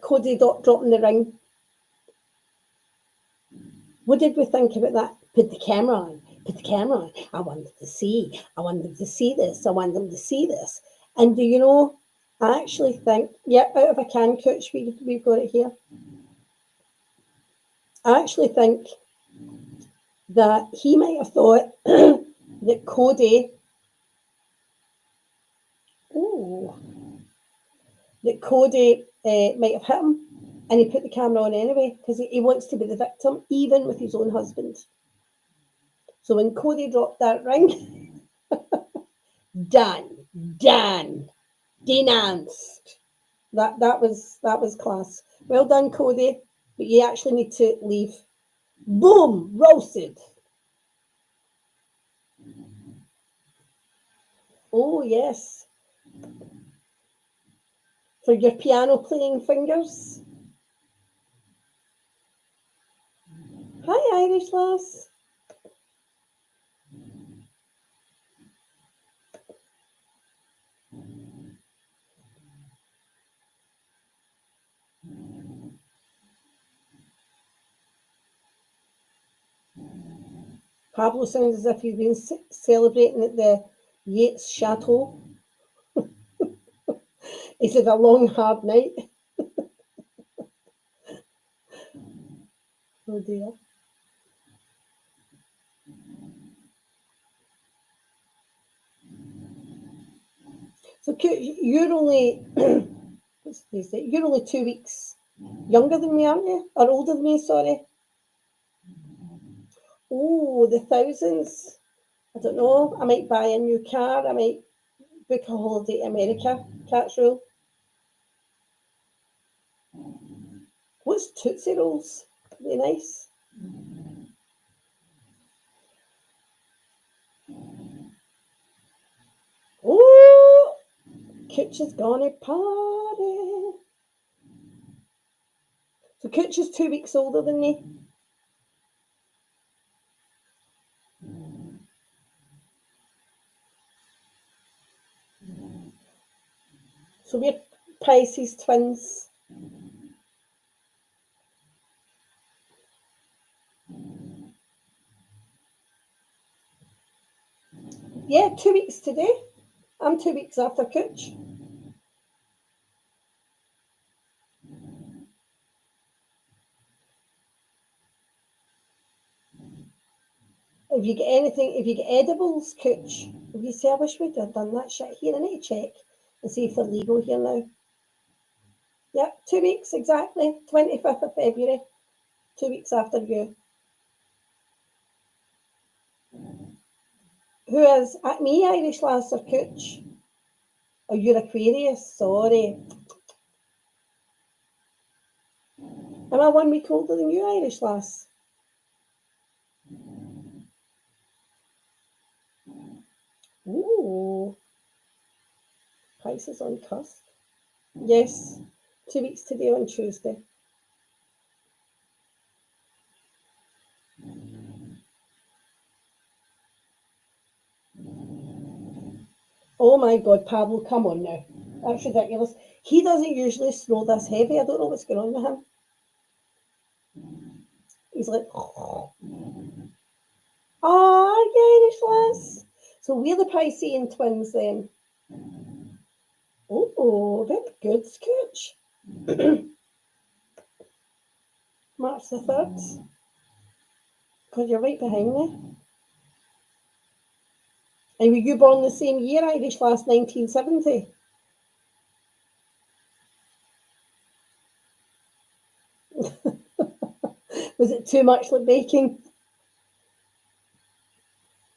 Speaker 1: Cody dropping the ring? What did we think about that? Put the camera on. Put the camera on. I want them to see. I want them to see this. I want them to see this. And do you know, I actually think, yeah, out of a can, Coach, we've got it here. I actually think that he might have thought that Cody, might have hit him, and he put the camera on anyway because he wants to be the victim, even with his own husband. So when Cody dropped that ring, done, denounced. That was class. Well done, Cody. But you actually need to leave. Boom, roasted. Oh yes, for your piano playing fingers. Hi, Irish lass. Pablo sounds as if he's been celebrating at the Yates Chateau. He said a long, hard night. Oh dear. So you're only, you're only 2 weeks younger than me, aren't you? Or older than me, sorry. Oh, the thousands. I don't know. I might buy a new car. I might book a holiday to America. Cat's rule. What's Tootsie Rolls? Very nice. Oh, Cooch is gonna party. So Cooch is 2 weeks older than me. So we're Pisces twins. Yeah, 2 weeks today. I'm 2 weeks after Cooch. If you get anything, if you get edibles, Cooch, if you say, I wish we'd have done that shit here, I need to check and see if they're legal here now. Yep, 2 weeks exactly. 25th of February. 2 weeks after you. Who is at me, Irish lass or Cooch? Oh, you're Aquarius, sorry. Am I 1 week older than you, Irish lass? Ooh. Pisces on cusp. Yes, 2 weeks today on Tuesday. Oh my God, Pablo, come on now. That's ridiculous. He doesn't usually snow this heavy. I don't know what's going on with him. He's like, oh, Irish lass. So we're the Piscean twins then. Oh, very good, Scooch. March the 3rd. Because you're right behind me. And were you born the same year, Irish Lass, 1970? Was it too much like baking?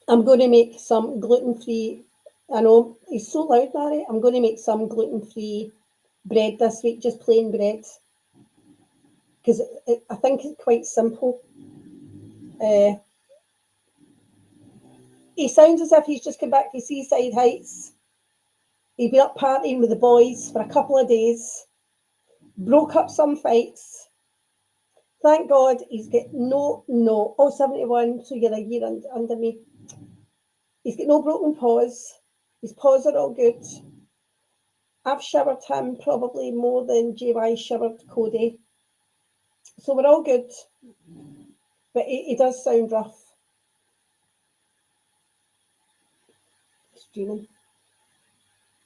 Speaker 1: I'm going to make some gluten-free. I know, he's so loud, Larry. I'm going to make some gluten-free bread this week, just plain bread. Because I think it's quite simple. He sounds as if he's just come back to Seaside Heights. He'd been up partying with the boys for a couple of days, broke up some fights. Thank God he's got no, 71, so you're a year under me. He's got no broken paws. His paws are all good. I've showered him probably more than JY showered Cody. So we're all good. But he does sound rough. He's dreaming.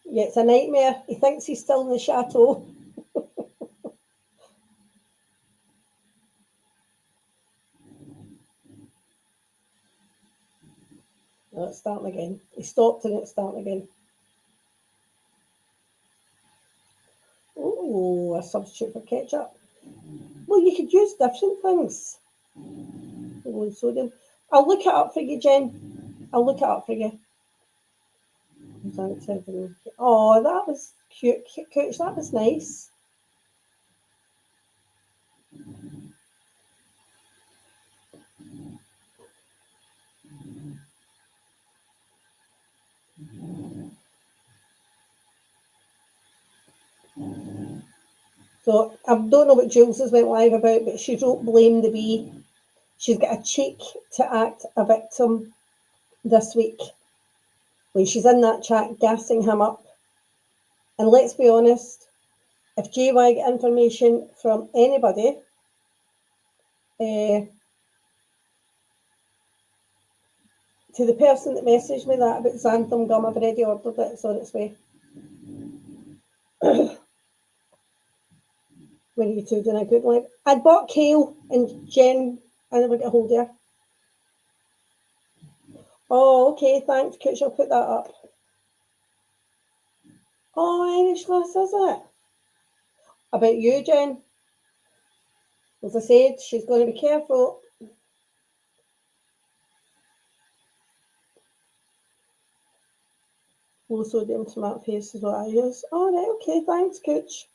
Speaker 1: Yeah, it's a nightmare. He thinks he's still in the chateau. Oh, it's starting again. He stopped and it's starting again. Oh, a substitute for ketchup. Well, you could use different things. Sodium. I'll look it up for you, Jen. I'll look it up for you. Oh, that was cute, Cooch. That was nice. So I don't know what Jules has went live about, but she wrote blame the bee. She's got a cheek to act a victim this week when she's in that chat gassing him up. And let's be honest, if JY get information from anybody, to the person that messaged me that about xanthan gum, I've already ordered it, it's on its way. When are you two doing a good live? I'd bought kale and Jen, I never get a hold of her. Oh, okay, thanks, Cooch, I'll put that up. Oh, Irish Lass, is it? About you, Jen. As I said, she's going to be careful. Low sodium tomato paste is what I use. All right, okay, thanks, Cooch.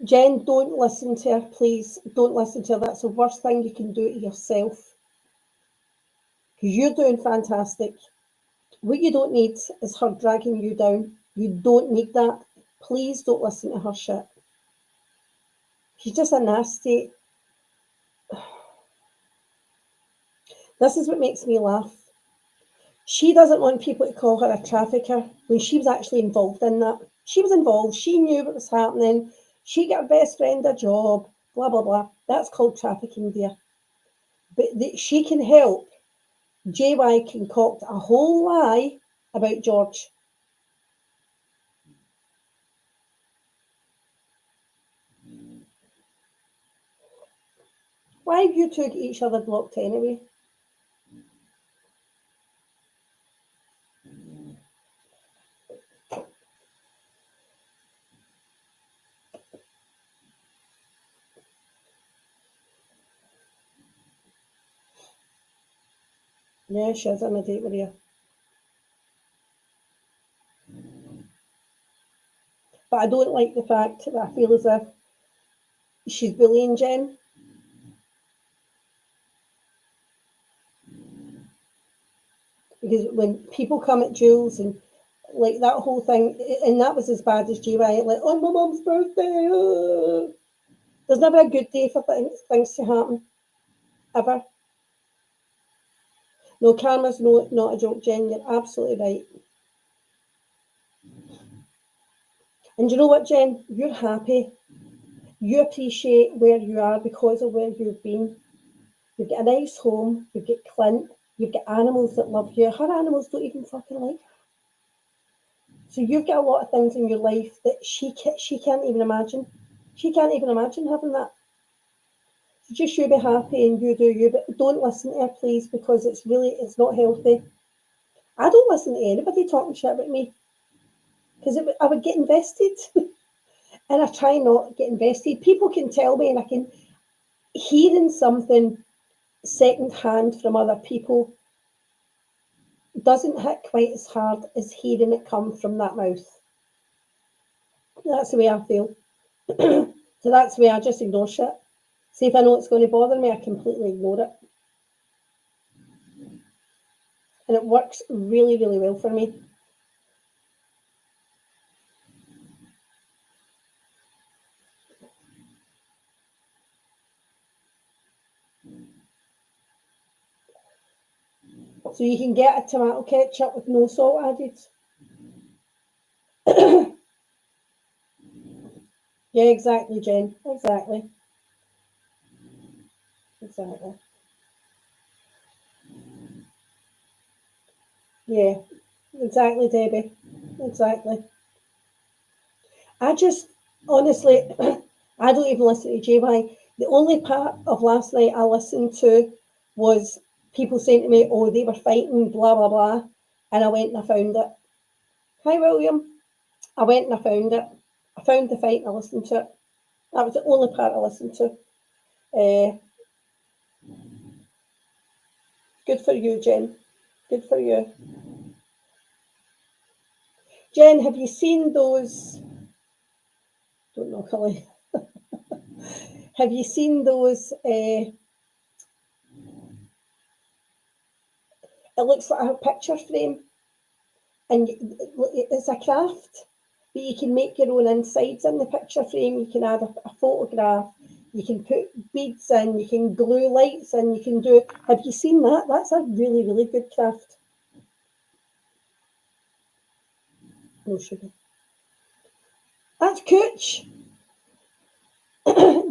Speaker 1: Jen, don't listen to her, please. Don't listen to her. That's the worst thing you can do to yourself. Because you're doing fantastic. What you don't need is her dragging you down. You don't need that. Please don't listen to her shit. She's just a nasty. This is what makes me laugh. She doesn't want people to call her a trafficker when she was actually involved in that. She was involved. She knew what was happening. She got her best friend a job, blah, blah, blah. That's called trafficking, dear. But she can help JY concoct a whole lie about George. Why have you two got each other blocked anyway? Yeah, she is on a date with you. But I don't like the fact that I feel as if she's bullying Jen. Because when people come at Jules and like that whole thing, and that was as bad as JY, like, on my mum's birthday. There's never a good day for things to happen. Ever. No, karma's not a joke, Jen. You're absolutely right. And you know what, Jen? You're happy. You appreciate where you are because of where you've been. You've got a nice home. You've got Clint. You've got animals that love you. Her animals don't even fucking like her. So you've got a lot of things in your life that she can't even imagine. She can't even imagine having that. So just you be happy and you do you, but don't listen to her, please, because it's not healthy. I don't listen to anybody talking shit about me because I would get invested, and I try not to get invested. People can tell me, and I can hearing something second hand from other people doesn't hit quite as hard as hearing it come from that mouth. That's the way I feel. So that's the way I just ignore shit. See, if I know it's going to bother me, I completely ignore it. And it works really, really well for me. So you can get a tomato ketchup with no salt added. Yeah, exactly, Jen. Exactly. Exactly. Yeah, exactly, Debbie. Exactly. I just, honestly, I don't even listen to JY. The only part of last night I listened to was people saying to me, oh, they were fighting, blah, blah, blah. And I went and I found it. Hi, William. I went and I found it. I found the fight and I listened to it. That was the only part I listened to. Good for you, Jen. Good for you. Jen, have you seen those? Don't know, Cully. Have you seen those? It looks like a picture frame, and it's a craft. But you can make your own insides in the picture frame. You can add a photograph. You can put beads in. You can glue lights in. You can do. Have you seen that? That's a really, really good craft. No sugar. That's Cooch.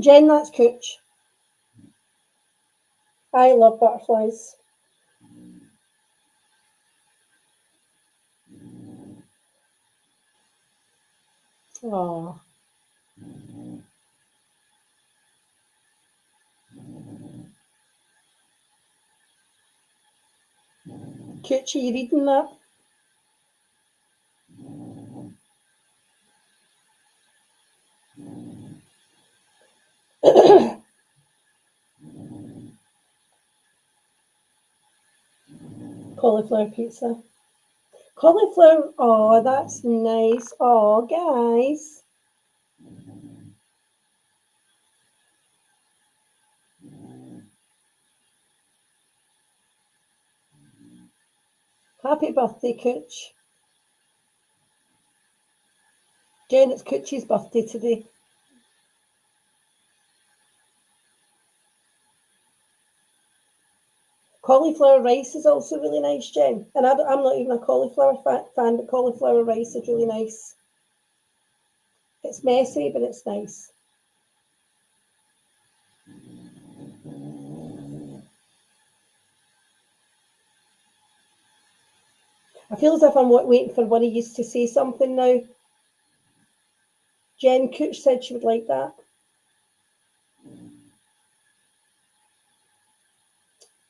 Speaker 1: Jen, that's Cooch. I love butterflies. Oh, Cooch, are you reading that? Cauliflower pizza. Cauliflower, oh, that's nice. Oh, guys. Happy birthday, Cooch. Jen, it's Cooch's birthday today. Cauliflower rice is also really nice, Jen. And I'm not even a cauliflower fan, but cauliflower rice is really nice. It's messy, but it's nice. I feel as if I'm waiting for one of you to say something now. Jen Cooch said she would like that.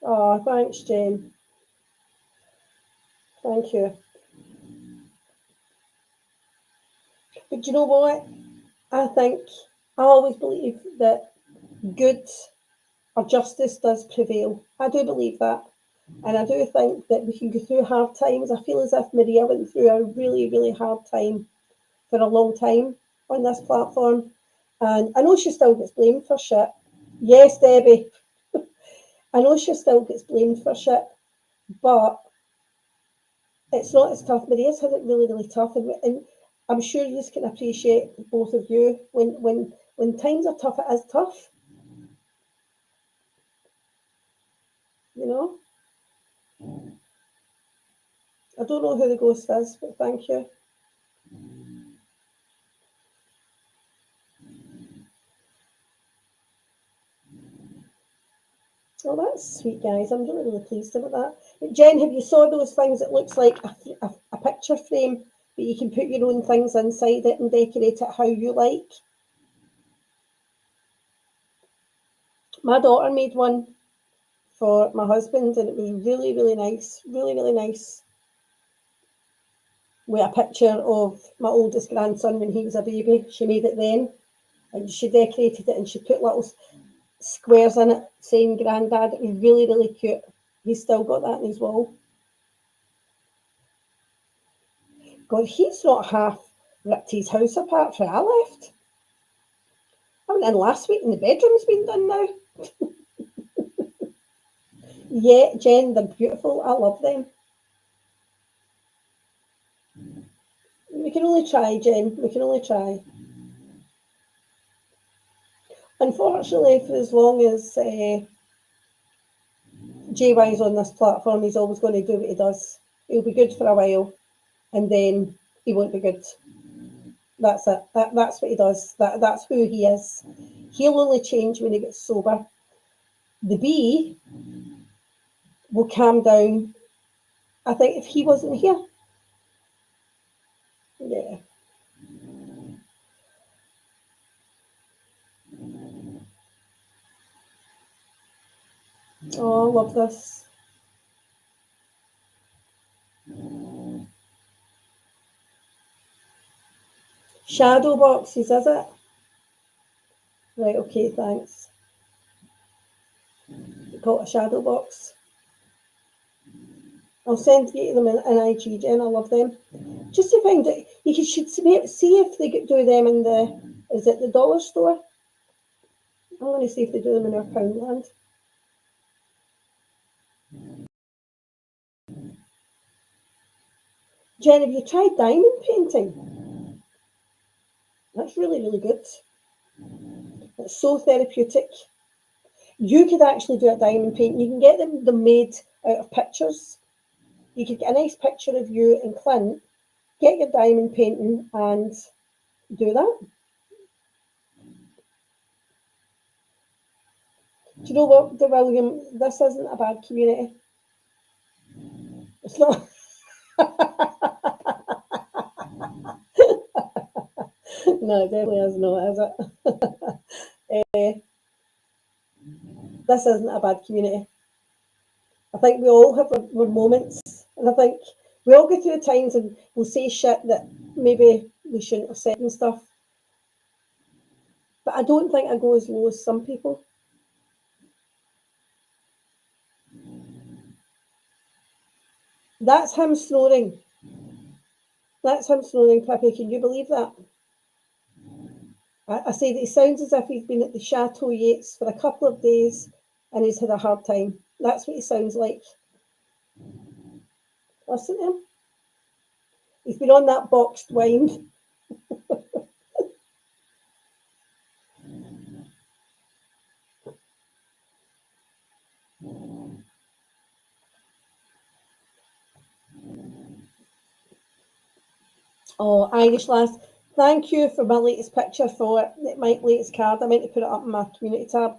Speaker 1: Oh, thanks, Jen. Thank you. But you know what? I think I always believe that good or justice does prevail. I do believe that. And I do think that we can go through hard times. I feel as if Maria went through a really, really hard time for a long time on this platform. And I know she still gets blamed for shit. Yes, Debbie. I know she still gets blamed for shit, but it's not as tough. Maria's had it really, really tough, and I'm sure you can appreciate both of you when times are tough. It is tough, you know. I don't know who the ghost is, but thank you. Oh, that's sweet, guys. I'm really, really pleased about that. But Jen, have you saw those things? It looks like a picture frame, but you can put your own things inside it and decorate it how you like. My daughter made one for my husband, and it was really, really nice. Really, really nice. With a picture of my oldest grandson when he was a baby. She made it then, and she decorated it, and she put little squares in it saying Grandad. It was really, really cute. He's still got that in his wall. God, he's not half ripped his house apart for I left. I went in last week and the bedroom's been done now. Yeah, Jen, they're beautiful. I love them. We can only try, Jen. We can only try. Unfortunately, for as long as JY's on this platform, he's always going to do what he does. He'll be good for a while, and then he won't be good. That's it. That's what he does. That's who he is. He'll only change when he gets sober. The bee will calm down. I think if he wasn't here, yeah. Oh, I love this. Shadow boxes, is it? Right, okay, thanks. You got a shadow box. I'll send you them in IG, Jen. I love them. Just to find out, you should see if they do them in is it the dollar store? I'm going to see if they do them in our Poundland. Jen, have you tried diamond painting? That's really, really good. It's so therapeutic. You could actually do a diamond paint. You can get them made out of pictures. You could get a nice picture of you and Clint, get your diamond painting and do that. Do you know what, De William? This isn't a bad community. It's not. No, it definitely is not, is it? This isn't a bad community. I think we all have our moments, and I think we all go through times and we'll say shit that maybe we shouldn't have said and stuff. But I don't think I go as low as some people. That's him snoring. That's him snoring, Pippi. Can you believe that? I say that he sounds as if he's been at the Chateau Yates for a couple of days and he's had a hard time. That's what he sounds like. Listen to him. He's been on that boxed wine. Oh, Irish lass. Thank you for my latest picture for my latest card. I meant to put it up in my community tab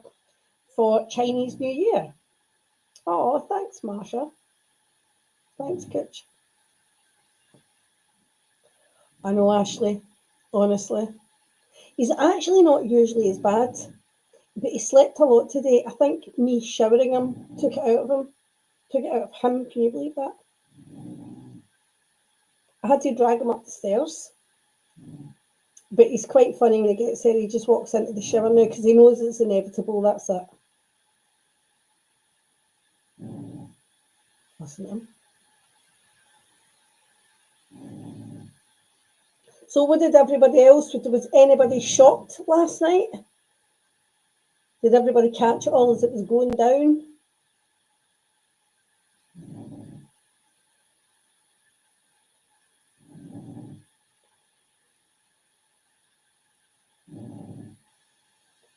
Speaker 1: for Chinese New Year. Oh, thanks, Marsha. Thanks, Kitch. I know, Ashley. Honestly. He's actually not usually as bad, but he slept a lot today. I think me showering him took it out of him. Took it out of him. Can you believe that? I had to drag him up the stairs. But he's quite funny when he gets there. He just walks into the shower now because he knows it's inevitable. That's it. Listen to him. So, what did everybody else? Was anybody shocked last night? Did everybody catch it all as it was going down?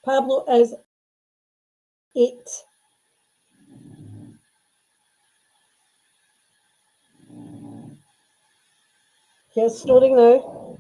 Speaker 1: Pablo is 8. He's snoring now.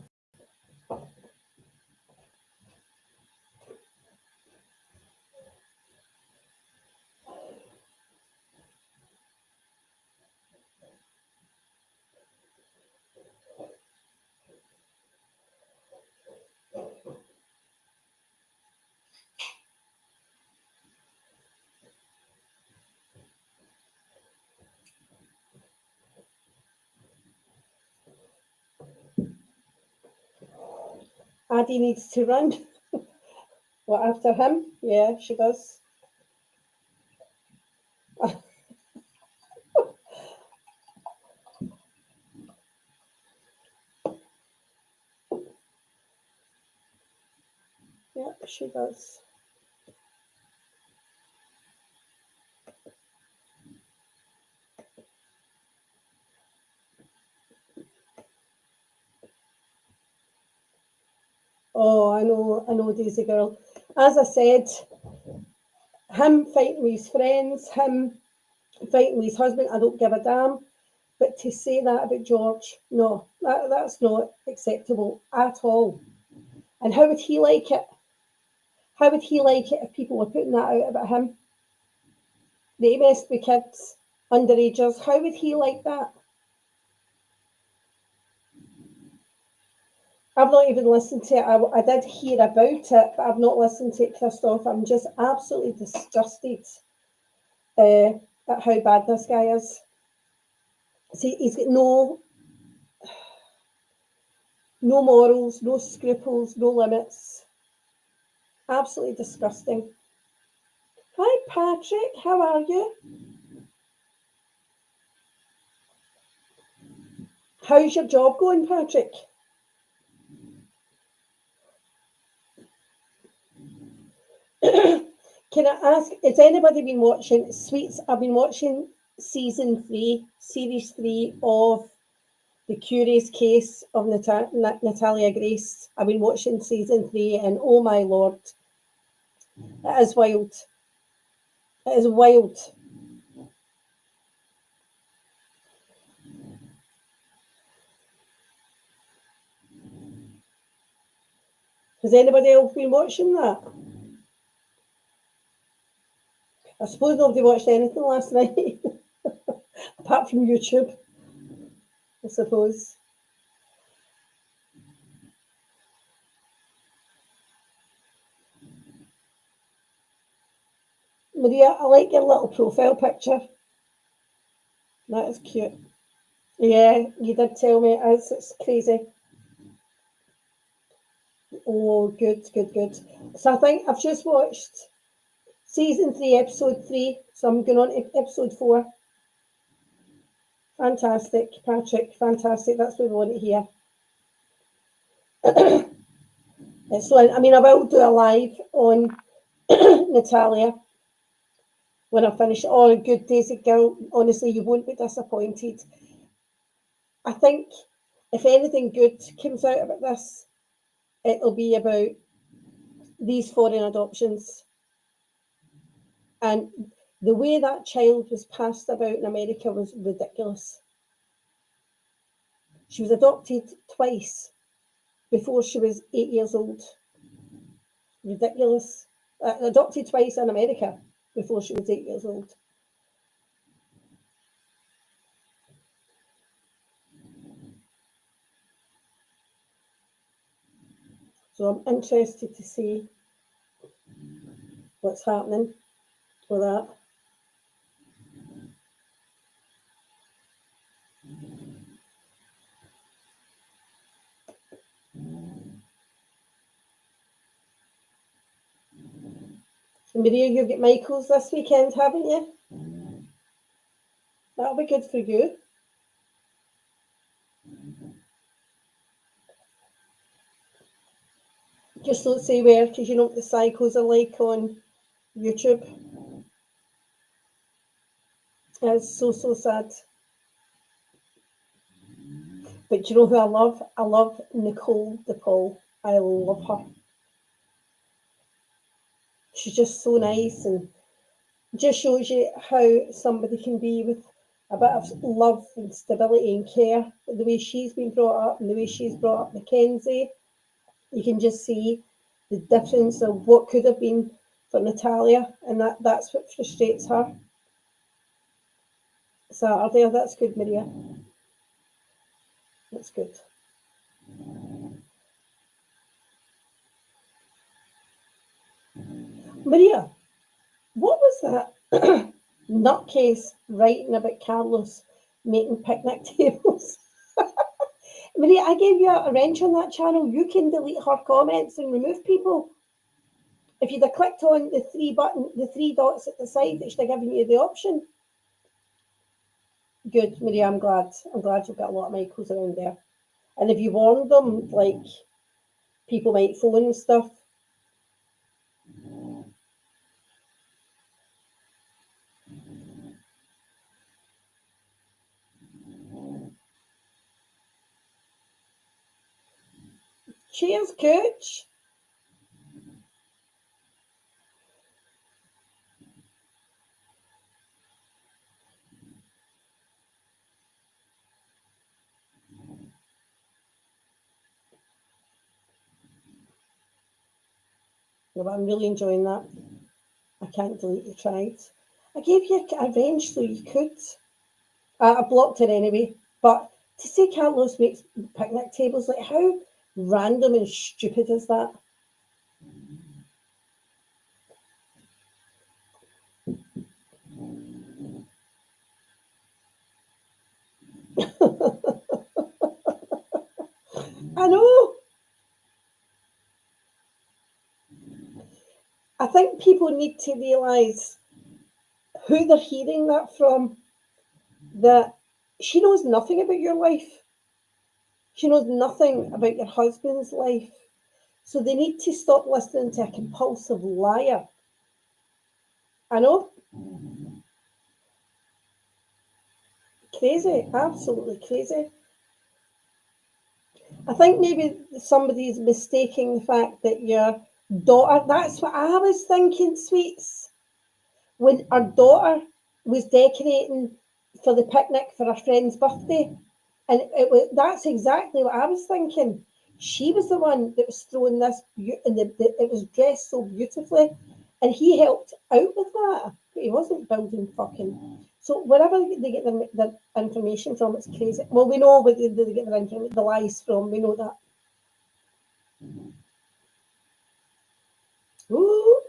Speaker 1: Addie needs to run. What, after him? Yeah, she does. Yeah, she does. Oh, I know, Daisy girl. As I said, him fighting with his friends, him fighting with his husband, I don't give a damn. But to say that about George, no, that's not acceptable at all. And how would he like it? How would he like it if people were putting that out about him? That he messed with kids, underagers. How would he like that? I've not even listened to it. I did hear about it, but I've not listened to it, Christoph. I'm just absolutely disgusted at how bad this guy is. See, he's got no morals, no scruples, no limits. Absolutely disgusting. Hi, Patrick. How are you? How's your job going, Patrick? Can I ask, has anybody been watching Sweets? I've been watching season 3, series 3 of The Curious Case of Natalia Grace. I've been watching season 3, and oh my lord, it is wild. It is wild. Has anybody else been watching that? I suppose nobody watched anything last night, apart from YouTube, I suppose. Maria, I like your little profile picture. That is cute. Yeah, you did tell me it is. It's crazy. Oh, good, good, good. So I think I've just watched season 3, episode 3. So I'm going on to episode 4. Fantastic, Patrick. Fantastic. That's what we want to hear. Excellent. I mean, I will do a live on Natalia when I finish. Oh, good, Daisy girl. Honestly, you won't be disappointed. I think if anything good comes out about this, it'll be about these foreign adoptions. And the way that child was passed about in America was ridiculous. She was adopted twice before she was 8 years old. Ridiculous. Adopted twice in America before she was 8 years old. So I'm interested to see what's happening with that. Maria, you've got Michael's this weekend, haven't you? That'll be good for you. Just don't say where, because you know what the psychos are like on YouTube. It's so, so sad. But do you know who I love? I love Nicole DePaul. I love her. She's just so nice and just shows you how somebody can be with a bit of love and stability and care. The way she's been brought up and the way she's brought up Mackenzie, you can just see the difference of what could have been for Natalia, and that's what frustrates her. Saturday, that's good, Maria. That's good. Maria, what was that nutcase writing about Carlos making picnic tables? Maria, I gave you a wrench on that channel. You can delete her comments and remove people. If you'd have clicked on the three dots at the side, it should have given you the option. Good, Maria, I'm glad. I'm glad you've got a lot of Michaels around there. And if you warned them, like, people might phone and stuff. Cheers, Cooch. No, but I'm really enjoying that. I can't delete your tried. I gave you a wrench so you could. I blocked it anyway. But to say Carlos makes picnic tables, like, how random and stupid is that? I know. I think people need to realise who they're hearing that from. That she knows nothing about your life. She knows nothing about your husband's life. So they need to stop listening to a compulsive liar. I know. Crazy. Absolutely crazy. I think maybe somebody's mistaking the fact that your daughter, that's what I was thinking, sweets. When our daughter was decorating for the picnic for her friend's birthday, and that's exactly what I was thinking. She was the one that was throwing this, and it was dressed so beautifully, and he helped out with that, but he wasn't building fucking. So wherever they get their information from, it's crazy. Well, we know where they get the lies from. We know that. Ooh.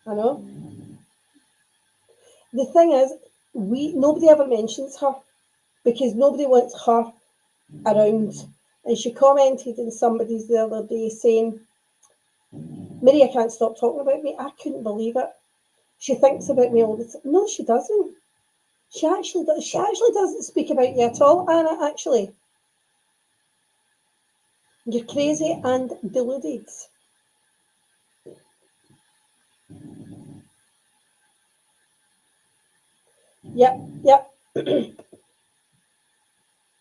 Speaker 1: I know. The thing is, nobody ever mentions her because nobody wants her around. And she commented in somebody's the other day saying, Maria can't stop talking about me. I couldn't believe it. She thinks about me all the time. No, she doesn't. She actually does. She actually doesn't speak about you at all, Anna. Actually, you're crazy and deluded. Yep, yep.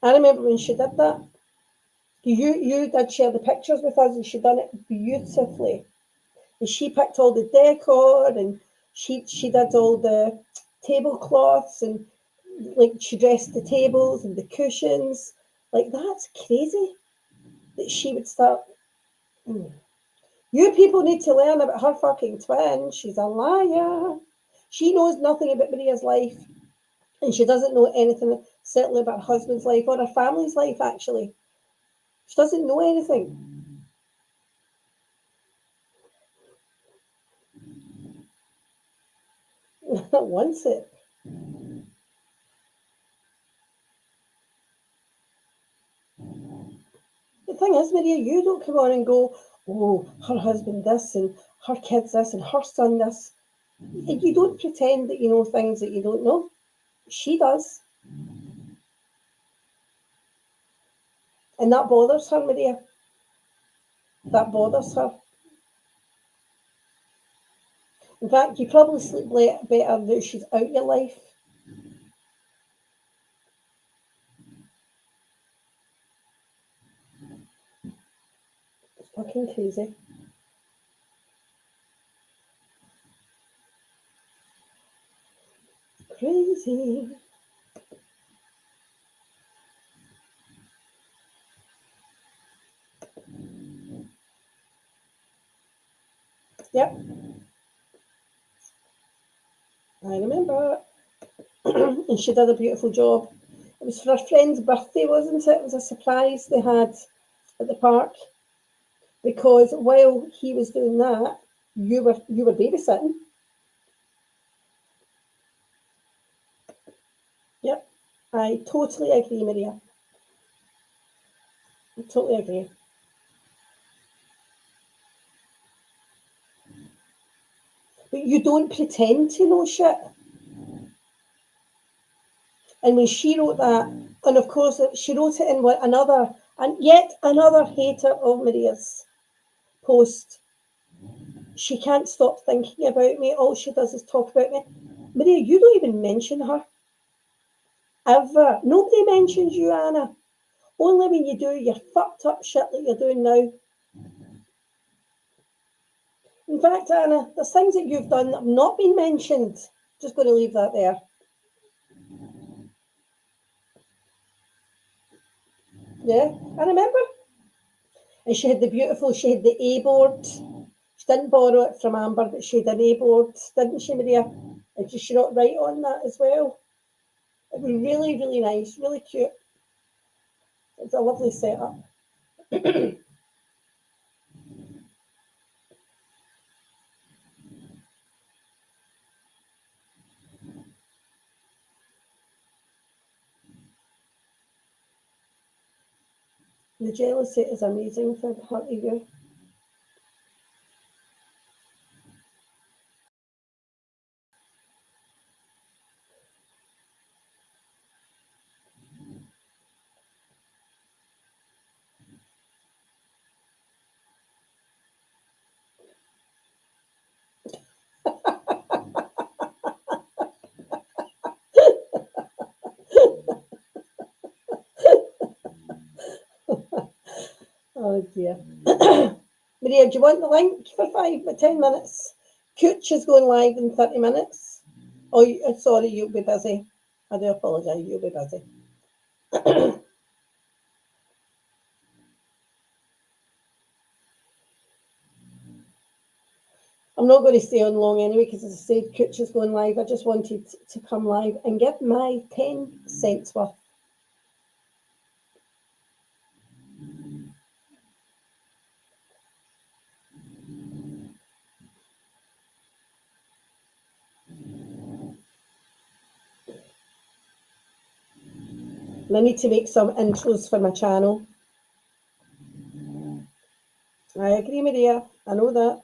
Speaker 1: I remember when she did that. You did share the pictures with us, and she done it beautifully. And she picked all the decor, and she did all the tablecloths, and like she dressed the tables and the cushions. Like, that's crazy that she would start. Mm. You people need to learn about her fucking twin. She's a liar. She knows nothing about Maria's life, and she doesn't know anything certainly about her husband's life or her family's life. Actually, she doesn't know anything. Once it. The thing is, Maria, you don't come on and go, oh, her husband this and her kids this and her son this. You don't pretend that you know things that you don't know. She does. And that bothers her, Maria. That bothers her. In fact, you probably sleep better that she's out your life. It's fucking crazy. Crazy. Yep, I remember. And she did a beautiful job. It was for her friend's birthday, wasn't it? It was a surprise they had at the park because while he was doing that, You were babysitting. Yep, I totally agree, Maria. I totally agree. But you don't pretend to know shit. And when she wrote that, and of course she wrote it in another, and yet another hater of Maria's post. She can't stop thinking about me. All she does is talk about me. Maria, you don't even mention her. Ever. Nobody mentions you, Anna. Only when you do your fucked up shit like you're doing now. In fact, Anna, there's things that you've done that have not been mentioned. Just going to leave that there. Yeah, I remember. And she had the A board. She didn't borrow it from Amber, but she had an A board, didn't she, Maria? And she wrote right on that as well. It was really, really nice, really cute. It's a lovely setup. The jealousy is amazing for her to you. Oh dear. Maria, do you want the link for 10 minutes? Cooch is going live in 30 minutes. Oh, sorry, you'll be busy. I do apologise, you'll be busy. I'm not going to stay on long anyway because, as I said, Cooch is going live. I just wanted to come live and give my 10 cents worth. And I need to make some intros for my channel. I agree, Maria. I know that.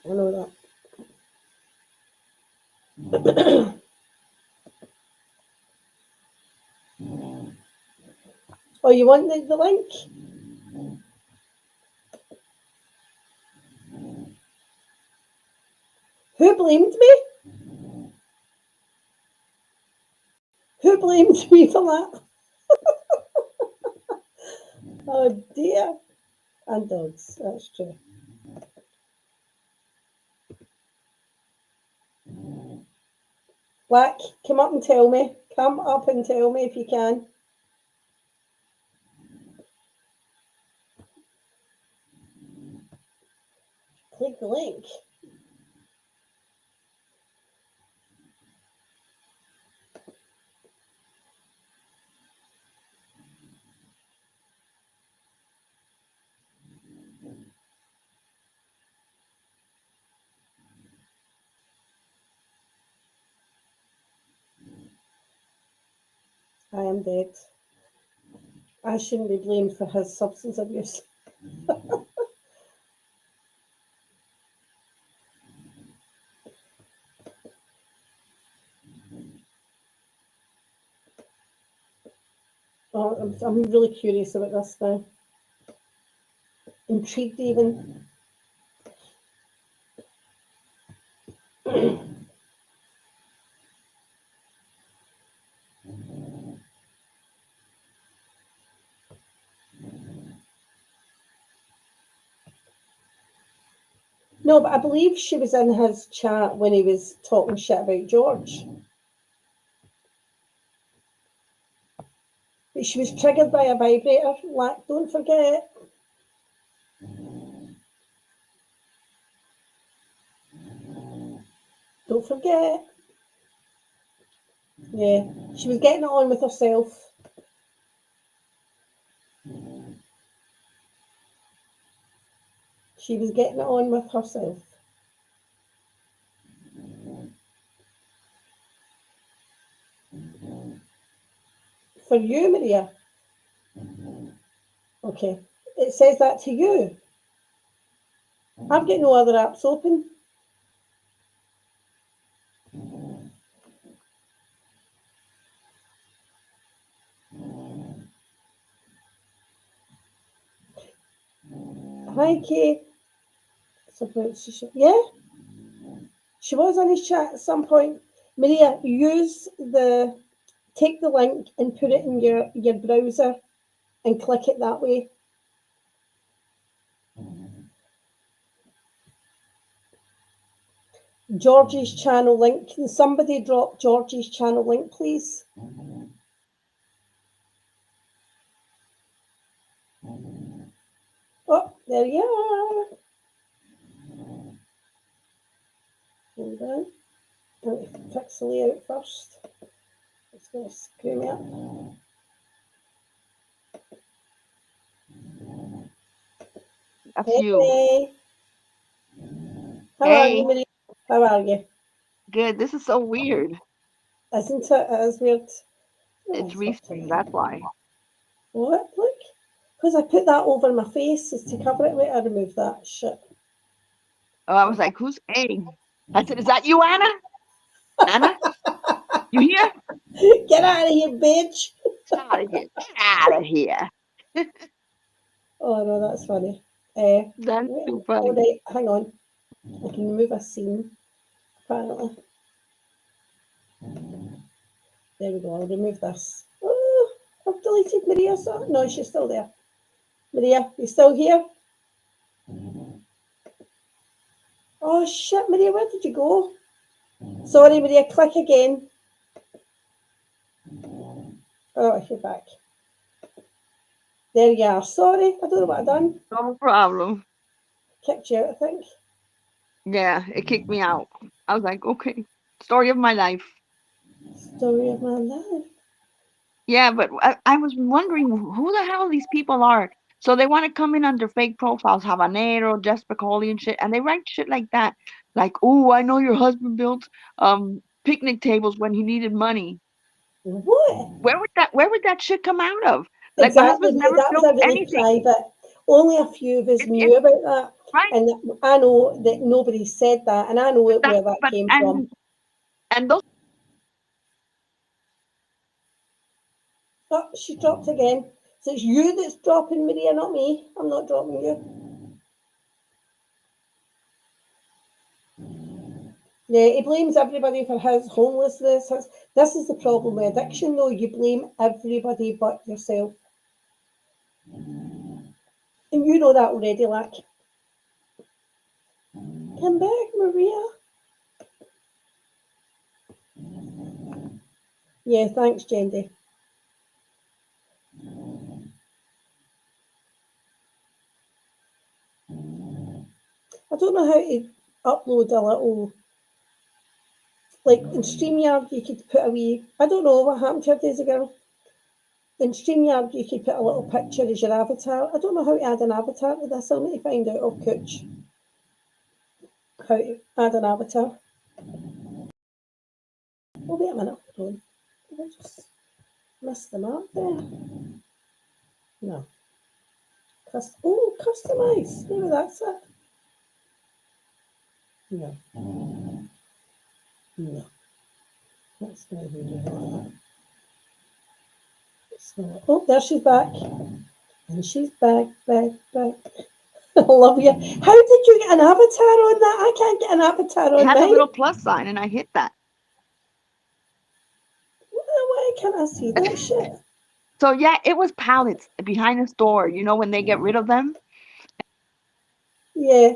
Speaker 1: I know that. Oh, you want the link? Who blamed me? Who blamed me for that? Oh dear. And dogs, that's true. Black, come up and tell me. Come up and tell me if you can. Click the link. I am dead. I shouldn't be blamed for his substance abuse. Oh, I'm really curious about this now. Intrigued even. No, but I believe she was in his chat when he was talking shit about George. But she was triggered by a vibrator. Like, don't forget. Don't forget. Yeah, she was getting it on with herself. She was getting it on with herself. For you, Maria. Okay. It says that to you. I've got no other apps open. Hi, Kay. Yeah? She was on his chat at some point. Maria, take the link and put it in your browser and click it that way. Georgie's channel link. Can somebody drop Georgie's channel link, please? Oh, there you are. Hold on. I need to fix the layout first. It's going to screw me up.
Speaker 2: That's you.
Speaker 1: Hey. How are you, Maria? How are you?
Speaker 2: Good. This is so weird.
Speaker 1: Isn't it? It is weird.
Speaker 2: It's recent, that's why.
Speaker 1: What? Look. Because I put that over my face is to cover it. Wait, I remove that shit.
Speaker 2: Oh, I was like, who's A? I said, is that you, Anna? Anna? You here?
Speaker 1: Get out of here, bitch.
Speaker 2: Get out of here. Get out of here.
Speaker 1: Oh, no, that's funny.
Speaker 2: That's too funny.
Speaker 1: All right, hang on. I can remove a scene, apparently. There we go. I'll remove this. Oh, I've deleted Maria. So no, she's still there. Maria, you still here? Oh, shit, Maria, where did you go? Sorry, Maria, click again. Oh, you're back. There you are. Sorry, I don't know what I've done.
Speaker 2: No problem.
Speaker 1: Kicked you out, I think.
Speaker 2: Yeah, it kicked me out. I was like, okay, story of my life.
Speaker 1: Story of my life.
Speaker 2: Yeah, but I was wondering who the hell these people are. So they want to come in under fake profiles, Habanero, Jess Piccoli and shit, and they write shit like that. Like, oh, I know your husband built picnic tables when he needed money.
Speaker 1: What?
Speaker 2: Where would that shit come out of? Like my
Speaker 1: Exactly,
Speaker 2: husband's
Speaker 1: because
Speaker 2: never
Speaker 1: that was
Speaker 2: built
Speaker 1: a really
Speaker 2: anything.
Speaker 1: private. Only a few of us knew about that.
Speaker 2: Right.
Speaker 1: And I know that nobody said that, and I know where that came from.
Speaker 2: And those.
Speaker 1: Oh, she dropped again. So it's you that's dropping, Maria, not me. I'm not dropping you. Yeah, he blames everybody for his homelessness. This is the problem with addiction, though. You blame everybody but yourself. And you know that already, like. Come back, Maria. Yeah, thanks, Jendy. I don't know how to upload a little, like in StreamYard you could put a wee, I don't know what happened to her days ago. In StreamYard you could put a little picture as your avatar. I don't know how to add an avatar to this. I'll need to find out of Cooch how to add an avatar. Oh, wait a minute, hold on. Did I just miss the mark there? No. Customize. Maybe that's it. No. No. That's not who you are. Oh, there she's back. And she's back. I love you. How did you get an avatar on that? I can't get an avatar on
Speaker 2: It has
Speaker 1: mine.
Speaker 2: a little plus sign, and I hit that.
Speaker 1: Why can't I see that shit?
Speaker 2: So yeah, it was pallets behind the store. You know when they get rid of them.
Speaker 1: Yeah.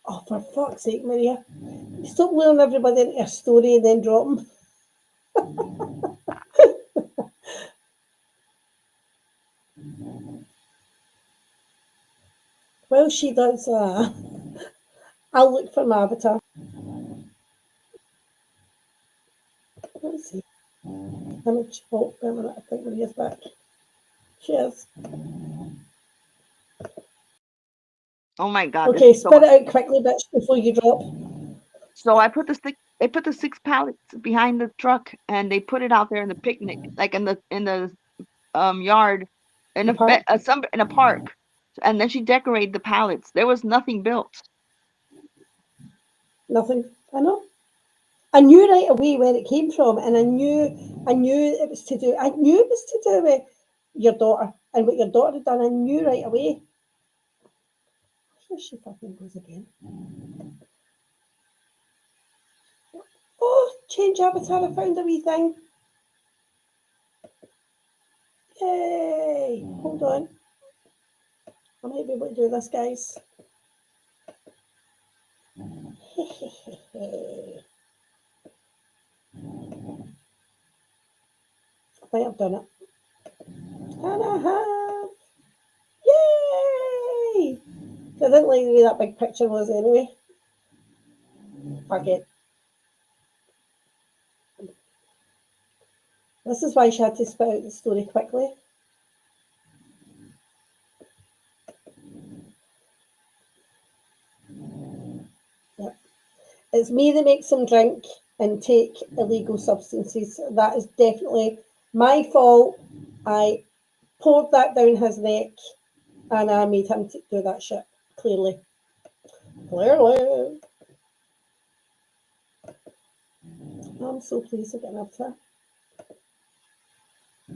Speaker 1: Oh, for fuck's sake, Maria. Stop luring everybody into a story and then drop them. While she does that, I'll look for my avatar. Let's see. Let me message. Oh, wait a minute, I think Maria's back. Cheers.
Speaker 2: Oh my God, this
Speaker 1: Okay,
Speaker 2: is so
Speaker 1: spit it out quickly, bitch, before you drop.
Speaker 2: So they put the 6 pallets behind the truck and they put it out there in the picnic, like in the yard, in
Speaker 1: The park.
Speaker 2: in a park. And then she decorated the pallets. There was nothing built.
Speaker 1: Nothing. I know. I knew right away where it came from, and I knew it was to do. I knew it was to do with your daughter and what your daughter had done. I knew right away. Here she fucking goes again. Oh, change avatar! I found a wee thing. Yay! Hold on. I might be able to do this, guys. I think I've done it. And I have. Yay! So I didn't like the way that big picture was anyway. Fuck it. This is why she had to spit out the story quickly. Yep. It's me that makes them drink and take illegal substances. That is definitely my fault. I poured that down his neck and I made him do that shit. Clearly. Clearly. I'm so pleased with getting up to her. I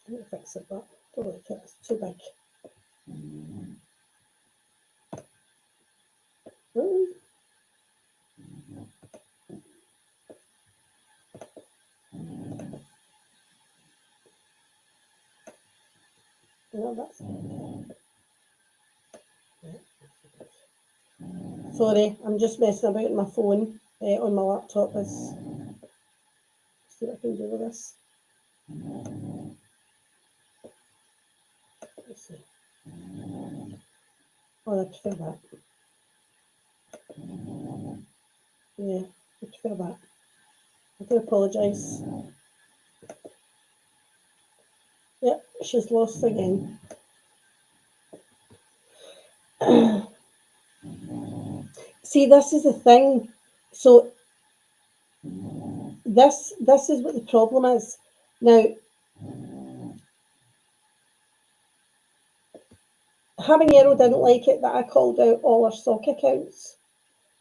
Speaker 1: need to fix it, but don't like it. It's too big. Ooh. No, that's sorry, I'm just messing about on my phone on my laptop. Let's see what I can do with this. Let's see. Oh, I prefer that. Yeah, I prefer that. I do apologise. Yep, she's lost again. See, this is the thing. So this is what the problem is. Now, Habanero didn't like it that I called out all our sock accounts.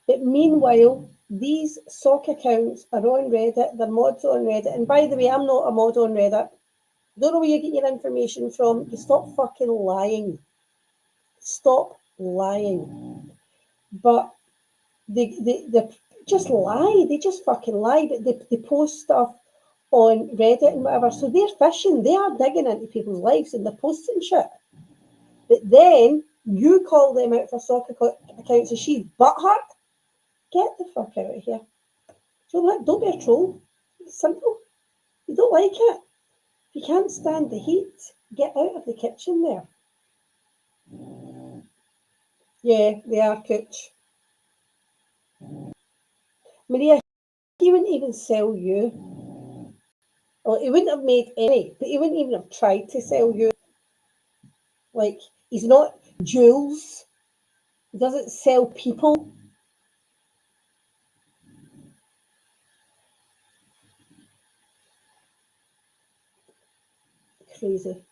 Speaker 1: But meanwhile, these sock accounts are on Reddit, they're mods on Reddit. And by the way, I'm not a mod on Reddit. Don't know where you get your information from. You stop fucking lying. Stop lying. But they just lie. They just fucking lie. But they post stuff on Reddit and whatever. So they're fishing. They are digging into people's lives and they're posting shit. But then you call them out for sock accounts and she's butthurt. Get the fuck out of here. So don't be a troll. It's simple. You don't like it. If you can't stand the heat, get out of the kitchen there. Yeah, they are cooch. Maria, he wouldn't even sell you. Well, he wouldn't have made any, but he wouldn't even have tried to sell you. Like, he's not Jules. He doesn't sell people. Crazy.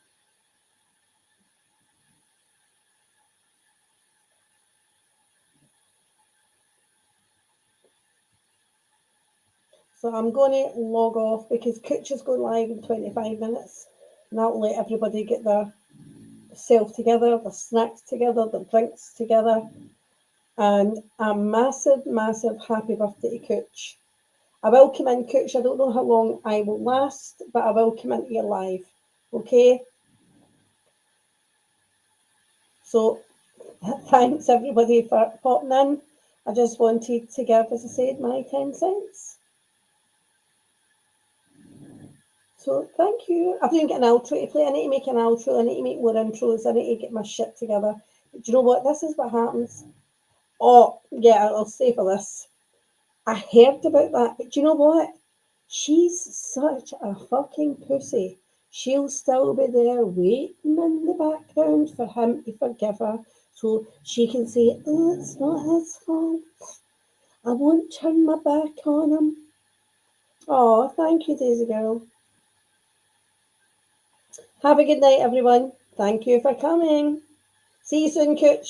Speaker 1: So I'm going to log off because Cooch is going live in 25 minutes. And that'll let everybody get their self together, their snacks together, their drinks together. And a massive, massive happy birthday to Cooch. I will come in, Cooch. I don't know how long I will last, but I will come into your live. Okay? So thanks everybody for popping in. I just wanted to give, as I said, my 10 cents. So thank you. I didn't get an outro to play. I need to make an outro. I need to make more intros. I need to get my shit together. But do you know what? This is what happens. Oh, yeah, I'll say for this. I heard about that, but do you know what? She's such a fucking pussy. She'll still be there waiting in the background for him to forgive her so she can say, oh, it's not his fault. I won't turn my back on him. Oh, thank you, Daisy Girl. Have a good night, everyone. Thank you for coming. See you soon, Cooch.